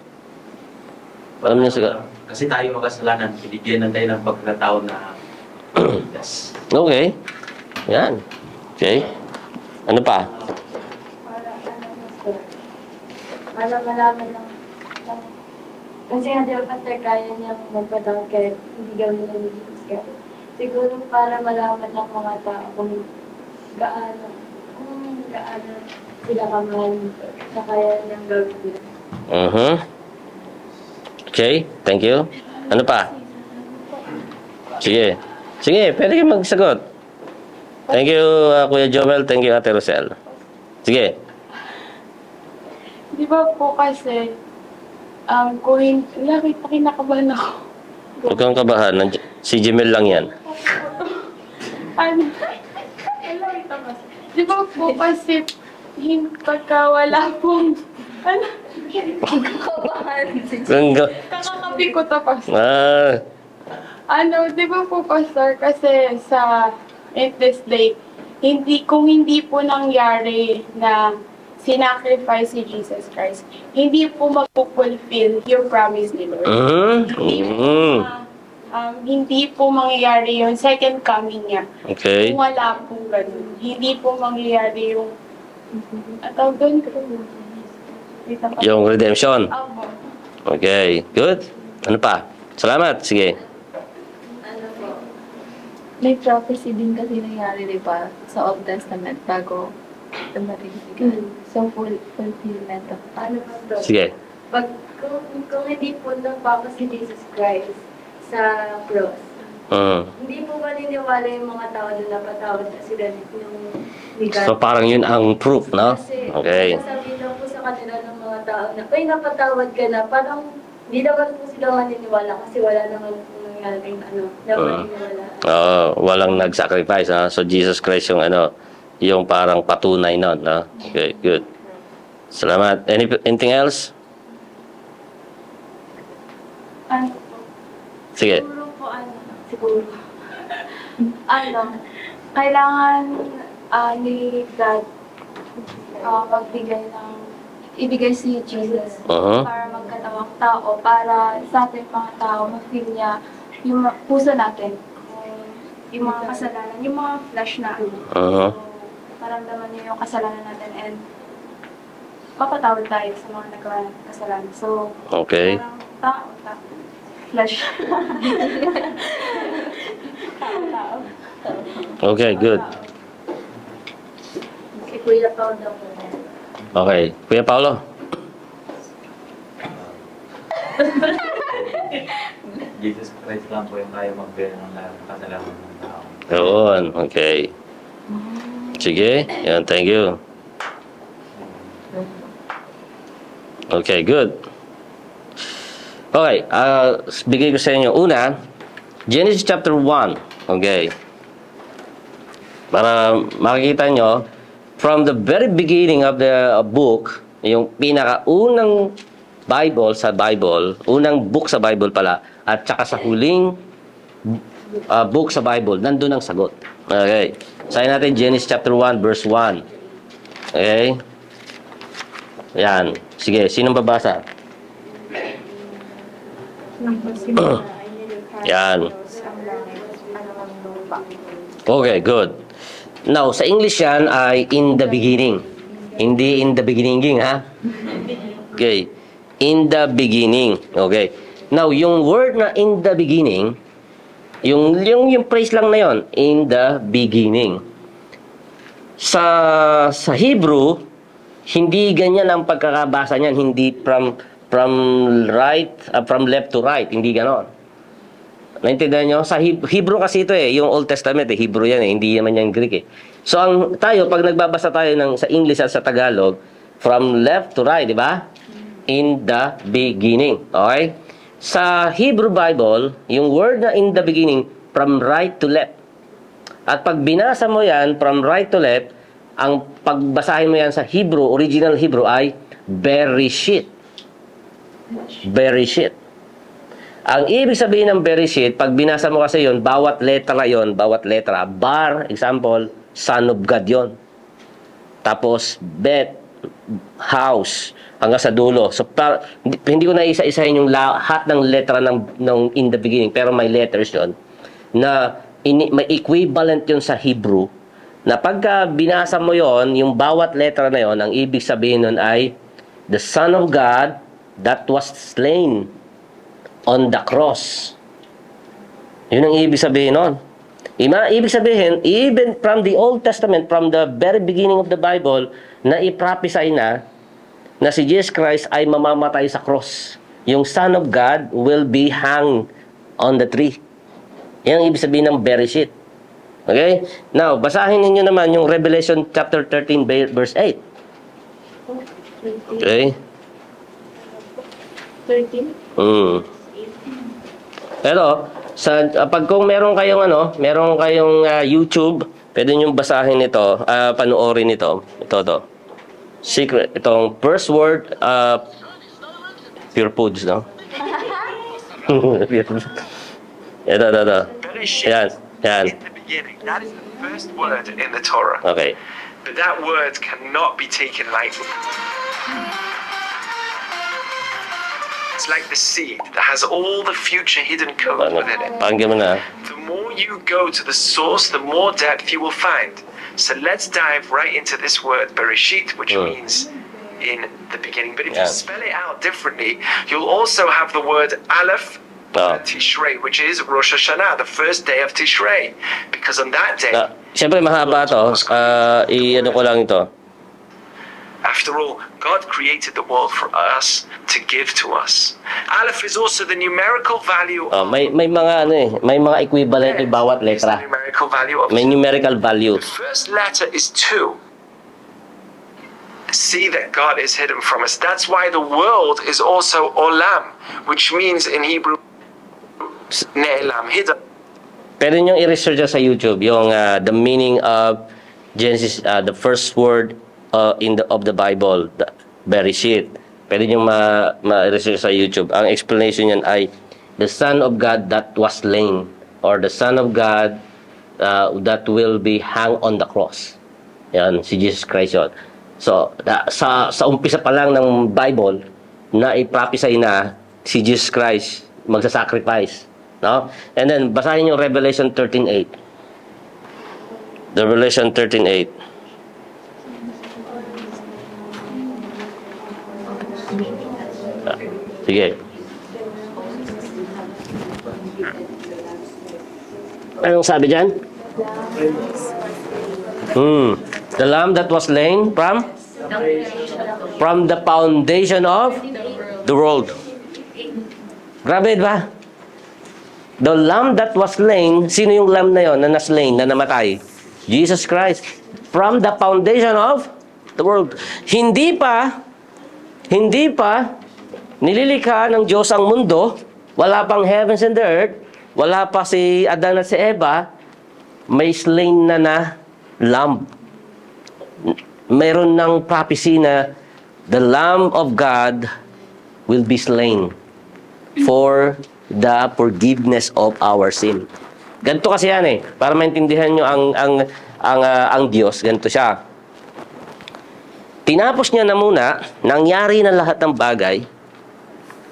Alam nyo yung sagot? Kasi tayo makasalanan, binigyan na tayo ng pagkatao na yes. Okay. Yan. Okay. Ano pa? Para malaman lang. Kasi nga, di ba, Pastor, kaya niyang magpatawag kahit hindi gawin na nililis ka. Siguro para malaman ng mga tao kung gaano sila kamahal nito na kaya niyang gawin nila. Okay. Thank you. Ano pa? Sige. Sige, pwede kayo magsagot. Thank you, Kuya Joel. Thank you, Ate Rosel. Sige. Di ba po kasi, kung hindi, kinakabahan ako. Huwag kang kabahan. Si Jemel lang yan. Di ba po kasi, pagka wala pong, kakakapi ko tapos. Di ba po, Pastor, kasi sa this day, kung hindi po nangyari na sinacrifice si Jesus Christ, hindi po mag-fulfill yung promise ni Lord. Hindi po mangyayari yung second coming niya. Okay. Kung wala po ganun. Hindi po mangyayari yung tawag doon. Yung redemption. Opo. Okay. Good. Ano pa? Salamat. Sige. Ano po? May prophecy din kasi nangyari, di ba, sa Old Testament bago dumating si God. So, fulfillment of Ano ba to? Sige. Kung hindi po nagpapa si Jesus Christ sa cross, hindi po maniniwala yung mga tao na napatawad na sila ni God. So, parang yun ang proof, no? Kasi, Okay. sasabihin lang po sa kanila ng mga tao na, ay, napatawad ka na. Parang, hindi naman po sila maniniwala kasi wala naman po nangyaring na maniniwala. Walang nag-sacrifice, ha? So, Jesus Christ yung yung parang patunay nun, no? Okay, good. Salamat. Anything else? Ano po? Sige. Siguro. Kailangan ni God ibigay si Jesus para magkatawang tao, para sa ating mga tao, ma-feel niya yung puso natin, yung mga kasalanan, yung mga flesh na So, maramdaman niya yung kasalanan natin and papatawad tayo sa mga nagawa ng kasalanan. So, Okay. parang tao. Flesh. Tao. Okay, good. Si Kuya Paul daw po. Okay. Kuya Paolo? Jesus Christ lang po yung kaya magbira ng lahat ng kasalanan ng tao. Yun. Okay. Sige. Yan, thank you. Okay, good. Okay, bigay ko sa inyo. Una, Genesis chapter 1. Okay. Para makikita nyo, from the very beginning of the book, yung pinakaunang Bible sa Bible, unang book sa Bible pala, at saka sa huling book sa Bible, nandun ang sagot. Okay. Sayin natin Genesis chapter 1, verse 1. Okay. Yan. Sige, sinong babasa? Yan. Okay, good. Now, sa English yan ay in the beginning. Hindi in the beginning, ha? Okay. In the beginning. Okay. Now, yung word na in the beginning, yung phrase lang na yon, in the beginning. Sa Hebrew, hindi ganyan ang pagkakabasa niyan, hindi from left to right, hindi ganon. Naintindihan nyo? Sa Hebrew kasi ito yung Old Testament Hebrew yan hindi naman yan Greek So tayo pag nagbabasa tayo sa English at sa Tagalog, from left to right, di ba? In the beginning. Okay? Sa Hebrew Bible, yung word na in the beginning, from right to left. At pag binasa mo yan, from right to left, ang pagbasahin mo yan sa Hebrew, original Hebrew ay Bereshit. Bereshit. Ang ibig sabihin ng Bereshit, pag binasa mo kasi yon, bawat letra, bar, example, Son of God yon. Tapos, Bet, house, hanggang sa dulo. So, hindi ko na isa-isahin yung lahat ng letra ng in the beginning, pero may letters yon na may equivalent yon sa Hebrew, na pagka binasa mo yon, yung bawat letra na yon, ang ibig sabihin nun ay the Son of God that was slain on the cross. Yun ang ibig sabihin nun. Ibig sabihin, even from the Old Testament, from the very beginning of the Bible, na iprophesy na si Jesus Christ ay mamamatay sa cross. Yung Son of God will be hung on the tree. Yan ang ibig sabihin ng Bereshit. Okay? Now, basahin ninyo naman yung Revelation chapter 13, verse 8. Okay? 13? Pero, pag kung meron kayong YouTube, pwede nyo basahin ito, panoorin ito. Ito. Secret. Itong first word, pure foods, no? Ito. Yan. In the beginning. That is the first word in the Torah. Okay. But that word cannot be taken lightly. It's like the seed that has all the future hidden code within it. Pakinggan mo na. The more you go to the source, the more depth you will find. So let's dive right into this word, Bereshit, which means in the beginning. But if you spell it out differently, you'll also have the word Aleph, Tishrei, which is Rosh Hashanah, the first day of Tishrei. Because on that day... Siyempre, mahaba to. I-ano ko lang ito. After all, God created the world for us to give to us. Aleph is also the numerical value of... may mga equivalent ng bawat letra. Numerical value of May numerical value. The first letter is 2. See that God is hidden from us. That's why the world is also Olam, which means in Hebrew, Ne'elam, hidden. Pwede nyo i-research sa YouTube yung the meaning of Genesis, the first word of the Bible, the Bereshit. Pwede nyo ma-research sa YouTube. Ang explanation yan ay the Son of God that was slain, or the Son of God that will be hung on the cross. Yan, si Jesus Christ yun. So, sa umpisa pa lang ng Bible, na i-prophesy na si Jesus Christ magsasacrifice. No? And then, basahin yung Revelation 13:8. Revelation 13:8. Sige. Anong sabi dyan? The lamb that was slain from the foundation of the world. Grabe, ba? The lamb that was slain, sino yung lamb na yon na naslain, na namatay? Jesus Christ. From the foundation of the world. Hindi pa Nililikha ng Diyos ang mundo, wala pang heavens and the earth, wala pa si Adan at si Eva, may slain na lamb. Mayroon ng prophecy na the Lamb of God will be slain for the forgiveness of our sin. Ganito kasi yan eh. Para maintindihan nyo ang Diyos, ganito siya. Tinapos niya na muna, nangyari na lahat ng bagay.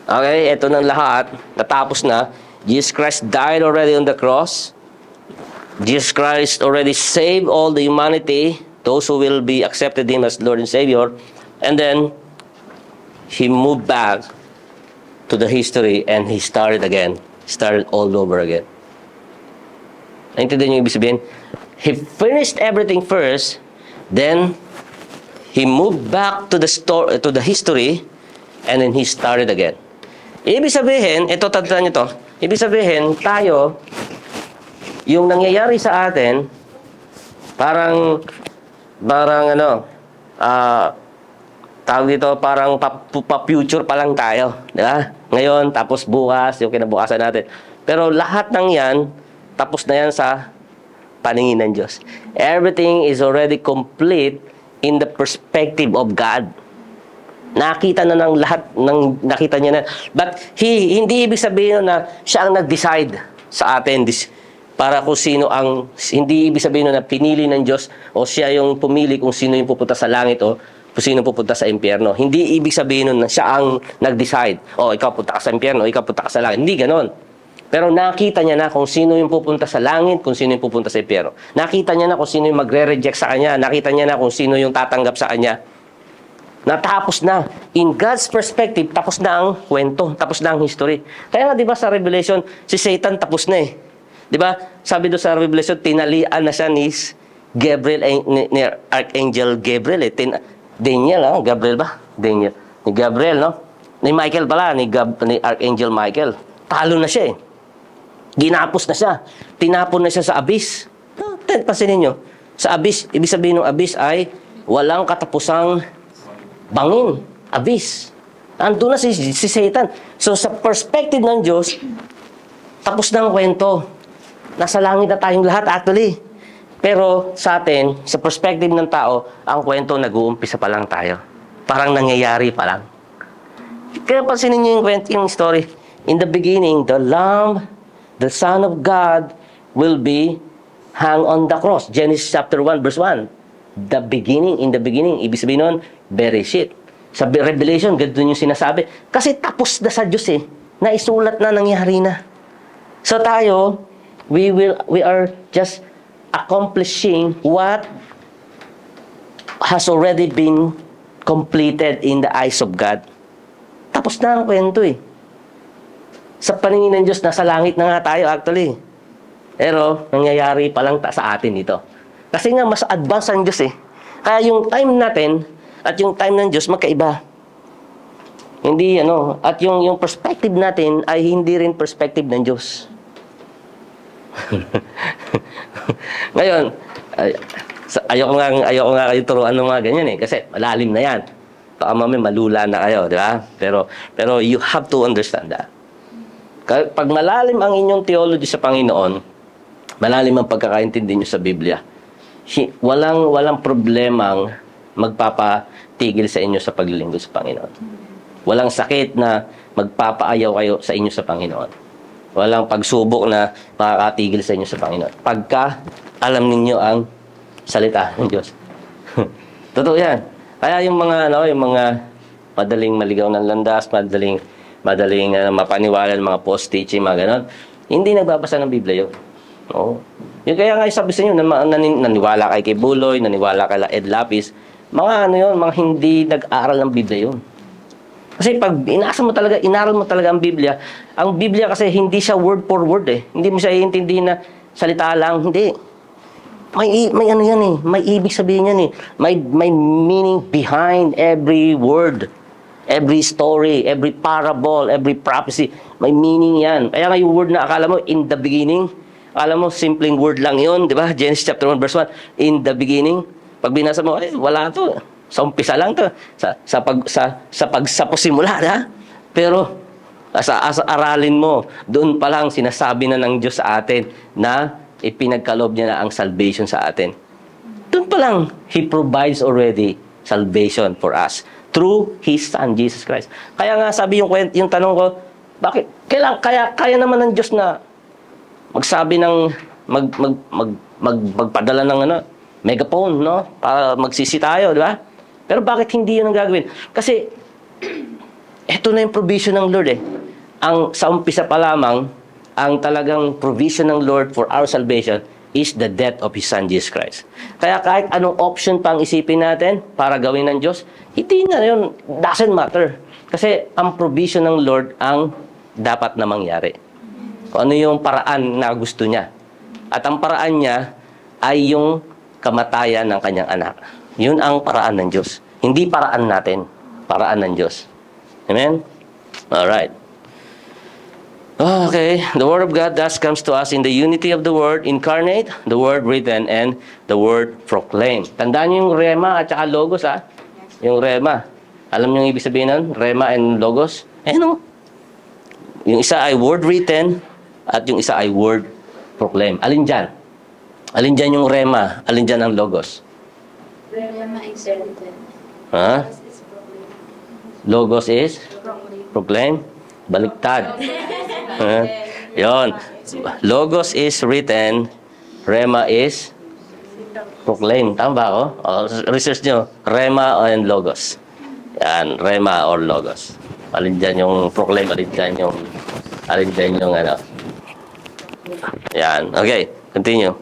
Okay, ito ng lahat, natapos na. Jesus Christ died already on the cross. Jesus Christ already saved all the humanity, those who will be accepted Him as Lord and Savior. And then, He moved back to the history and He started again. Started all over again. Naintindihan niyo yung ibig sabihin? He finished everything first, then He moved back to the history, and then He started again. Ibig sabihin, ito tandaan niyo to, ibig sabihin, tayo, yung nangyayari sa atin, parang tawag dito, parang pa-future pa lang tayo. Di ba? Ngayon, tapos bukas, yung kinabukasan natin. Pero lahat ng yan, tapos na yan sa paningin ng Diyos. Everything is already complete in the perspective of God. Nakita na ng lahat, nakita niya na. But hindi ibig sabihin na siya ang nag-decide sa atin, para kung sino ang, hindi ibig sabihin na pinili ng Diyos o siya yung pumili kung sino yung pupunta sa langit o kung sino pupunta sa impyerno. Hindi ibig sabihin na siya ang nag-decide. O, ikaw punta ka sa impyerno, ikaw punta ka sa langit. Hindi ganon. Pero nakita niya na kung sino yung pupunta sa langit, kung sino yung pupunta sa impyerno. Nakita niya na kung sino yung magre-reject sa kanya. Nakita niya na kung sino yung tatanggap sa kanya. Natapos na. In God's perspective, tapos na ang kwento. Tapos na ang history. Kaya nga, di ba sa Revelation, si Satan tapos na eh. Di ba? Sabi doon sa Revelation, tinalian na siya ni Gabriel, ni Archangel Gabriel eh. Daniel, Gabriel ba? Daniel. Ni Gabriel, no? Ni Michael pala, ni Archangel Michael. Talo na siya eh. Ginapos na siya. Tinapon na siya sa abyss. Pansinin nyo. Sa abyss, ibig sabihin ng abyss ay walang katapusang bangin. Abyss. Ando na si Satan. So sa perspective ng Diyos, tapos na ang kwento. Nasa langit na tayong lahat actually. Pero sa atin, sa perspective ng tao, ang kwento nag-uumpisa pa lang tayo. Parang nangyayari pa lang. Kaya pansinin niyo yung kwento, yung story. In the beginning, the Lamb, the Son of God, will be hung on the cross. Genesis chapter 1, verse 1. The beginning, in the beginning, ibig sabihin nun, Bereshit. Sa Revelation, ganito yung sinasabi. Kasi tapos na sa Diyos eh. Naisulat na, nangyari na. So tayo, we are just accomplishing what has already been completed in the eyes of God. Tapos na ang kwento eh. Sa paningin ng Diyos, nasa langit na nga tayo actually. Pero, nangyayari pa lang sa atin ito. Kasi nga, mas advanced ang Diyos eh. Kaya yung time natin at yung time ng Diyos, magkaiba. Hindi, at yung perspective natin ay hindi rin perspective ng Diyos. Ngayon, ayoko nga kayo turuan ng mga ganyan eh. Kasi malalim na yan. Baka mamaya malula na kayo, di ba? Pero you have to understand that. Pag malalim ang inyong theology sa Panginoon, malalim ang pagkakaintindi nyo sa Biblia, walang problemang magpapatigil sa inyo sa paglilingkod sa Panginoon. Walang sakit na magpapaayaw kayo sa inyo sa Panginoon. Walang pagsubok na makakatigil sa inyo sa Panginoon. Pagka alam ninyo ang salita ng Diyos. Totoo yan. Kaya yung mga madaling maligaw ng landas, madaling mapaniwala ng mga post-teaching, mga ganon, hindi nagbabasa ng Biblia yun. Oo. Yung kaya nga sabi sa inyo, naniwala kay Buloy, naniwala kay Ed Lapis, mga mga hindi nag-aral ng Biblia yun. Kasi pag inaral mo talaga ang Biblia kasi hindi siya word for word eh. Hindi mo siya iintindihin na salita lang, hindi. May ano yan eh, may ibig sabihin yan eh. May meaning behind every word, every story, every parable, every prophecy. May meaning yan. Kaya nga yung word na akala mo in the beginning, akala mo simpleng word lang yun, di ba? Genesis chapter 1 verse 1, in the beginning. Pag binasa mo, wala to. Sa umpisa lang to. Sa pagsimula, ha? Pero, as aralin mo, doon pa lang sinasabi na ng Diyos sa atin na ipinagkaloob niya na ang salvation sa atin. Doon pa lang, He provides already salvation for us through His Son, Jesus Christ. Kaya nga sabi yung tanong ko, bakit? Kaya naman ng Diyos na magsabi ng, magpadala ng megaphone, no? Para magsisi tayo, di ba? Pero bakit hindi yun ang gagawin? Kasi, eto na yung provision ng Lord eh. Sa umpisa pa lamang, ang talagang provision ng Lord for our salvation is the death of His Son, Jesus Christ. Kaya kahit anong option pang isipin natin para gawin ng Diyos, hindi na yun, doesn't matter. Kasi ang provision ng Lord ang dapat na mangyari. Kung ano yung paraan na gusto niya. At ang paraan niya ay yung kamatayan ng kanyang anak. Yun ang paraan ng Diyos. Hindi paraan natin, paraan ng Diyos. Amen? Alright. Okay, the Word of God thus comes to us in the unity of the Word incarnate, the Word written, and the Word proclaimed. Tandaan niyo yung Rema at saka Logos, ha? Yung Rema. Alam niyo yung ibig sabihin nun? Rema and Logos? No? Yung isa ay Word written, at yung isa ay Word proclaimed. Alin dyan? Alin dyan yung Rema? Alin dyan ang Logos? Rema is written. Ha? Logos is? Proclaimed? Baliktad. Yon. Logos is written, Rema is proclaimed. Tama ba ako? Research nyo. Rema and Logos. Yan. Rema or Logos. Alin dyan yung proclaim, alin dyan yung ano. Yan. Okay. Continue.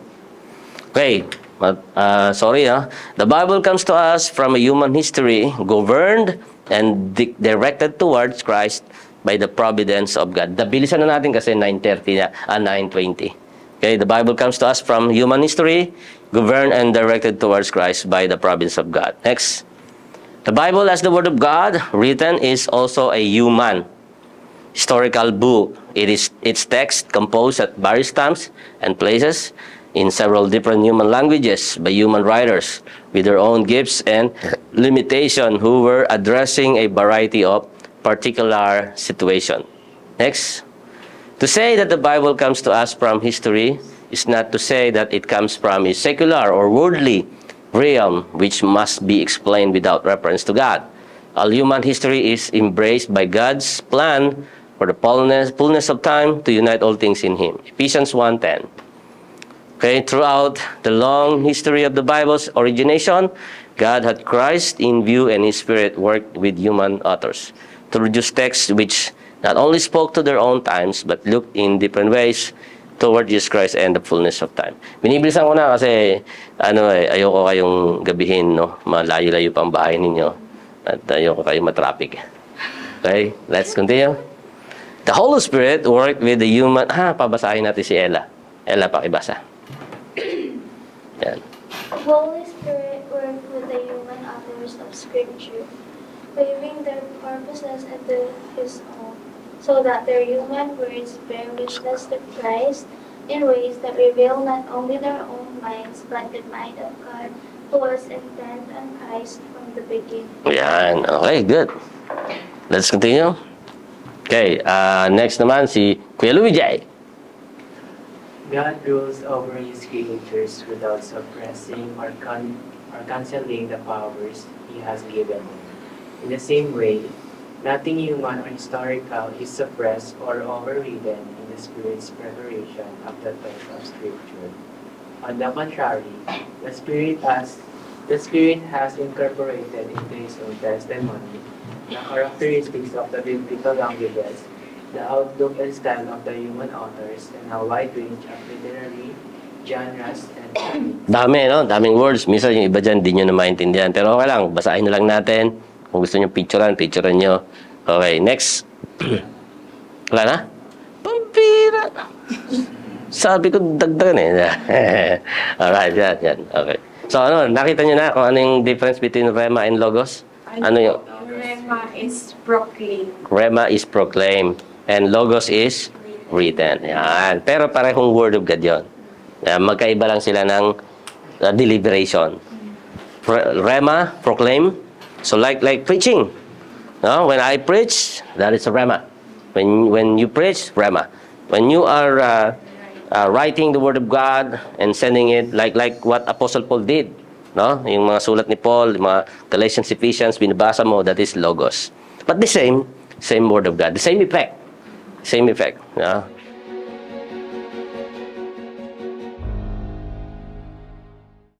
Okay. Sorry, ha. The Bible comes to us from a human history governed and directed towards Christ by the providence of God. Bilisan na natin kasi 9:30 na, 9:20. Okay, the Bible comes to us from human history, governed and directed towards Christ by the providence of God. Next. The Bible as the Word of God, written, is also a human historical book. Its text composed at various times and places in several different human languages by human writers with their own gifts and limitation who were addressing a variety of particular situation. Next. To say that the Bible comes to us from history is not to say that it comes from a secular or worldly realm which must be explained without reference to God. All human history is embraced by God's plan for the fullness of time to unite all things in Him. Ephesians 1:10. Okay, throughout the long history of the Bible's origination, God had Christ in view and His Spirit worked with human authors to produce texts which not only spoke to their own times but looked in different ways toward Jesus Christ and the fullness of time. Binibilisan ko na kasi ayoko kayong gabihin, no? Malayo-layo pang bahay ninyo at ayoko kayo matraffic. Okay, let's continue. The Holy Spirit worked with the human... pabasahin natin si Ella. Ella, pakibasa. Yan. The Holy Spirit worked with the human authors of Scripture, waving their purposes into His own, so that their human words bear witness to Christ in ways that reveal not only their own minds, but the mind of God, who was intent on Christ from the beginning. Yan. Okay, good. Let's continue. Okay, next naman si Kuya Luigi. God rules over His creatures without suppressing or canceling the powers He has given them. In the same way, nothing human or historical is suppressed or overridden in the Spirit's preparation of the text of Scripture. On the contrary, the Spirit has incorporated into His own testimony the characteristics of the biblical languages, the outlook and style of the human authors, and a wide range of literary genres and techniques. Dami, no? Daming words. Minsan yung iba dyan, di nyo na maintindihan. Pero okay lang, basahin na lang natin. Kung gusto nyo picturean nyo. Okay, next. Wala na? Pampira! Sabi ko, dagdagan eh. Alright, yan. Okay. So, nakita nyo na kung ano yung difference between Rema and Logos? Ano yung... Rema is proclaimed. Rema is proclaimed. And Logos is written. Yan. Pero parehong Word of God yun. Magkaiba lang sila ng deliberation. Rema, proclaim. So like preaching. No? When I preach, that is a rhema. When you preach, rhema. When you are writing the Word of God and sending it like what Apostle Paul did, no? Yung mga sulat ni Paul, yung mga Galatians, Ephesians, binabasa mo, that is logos. But the same Word of God, the same effect. Same effect. No?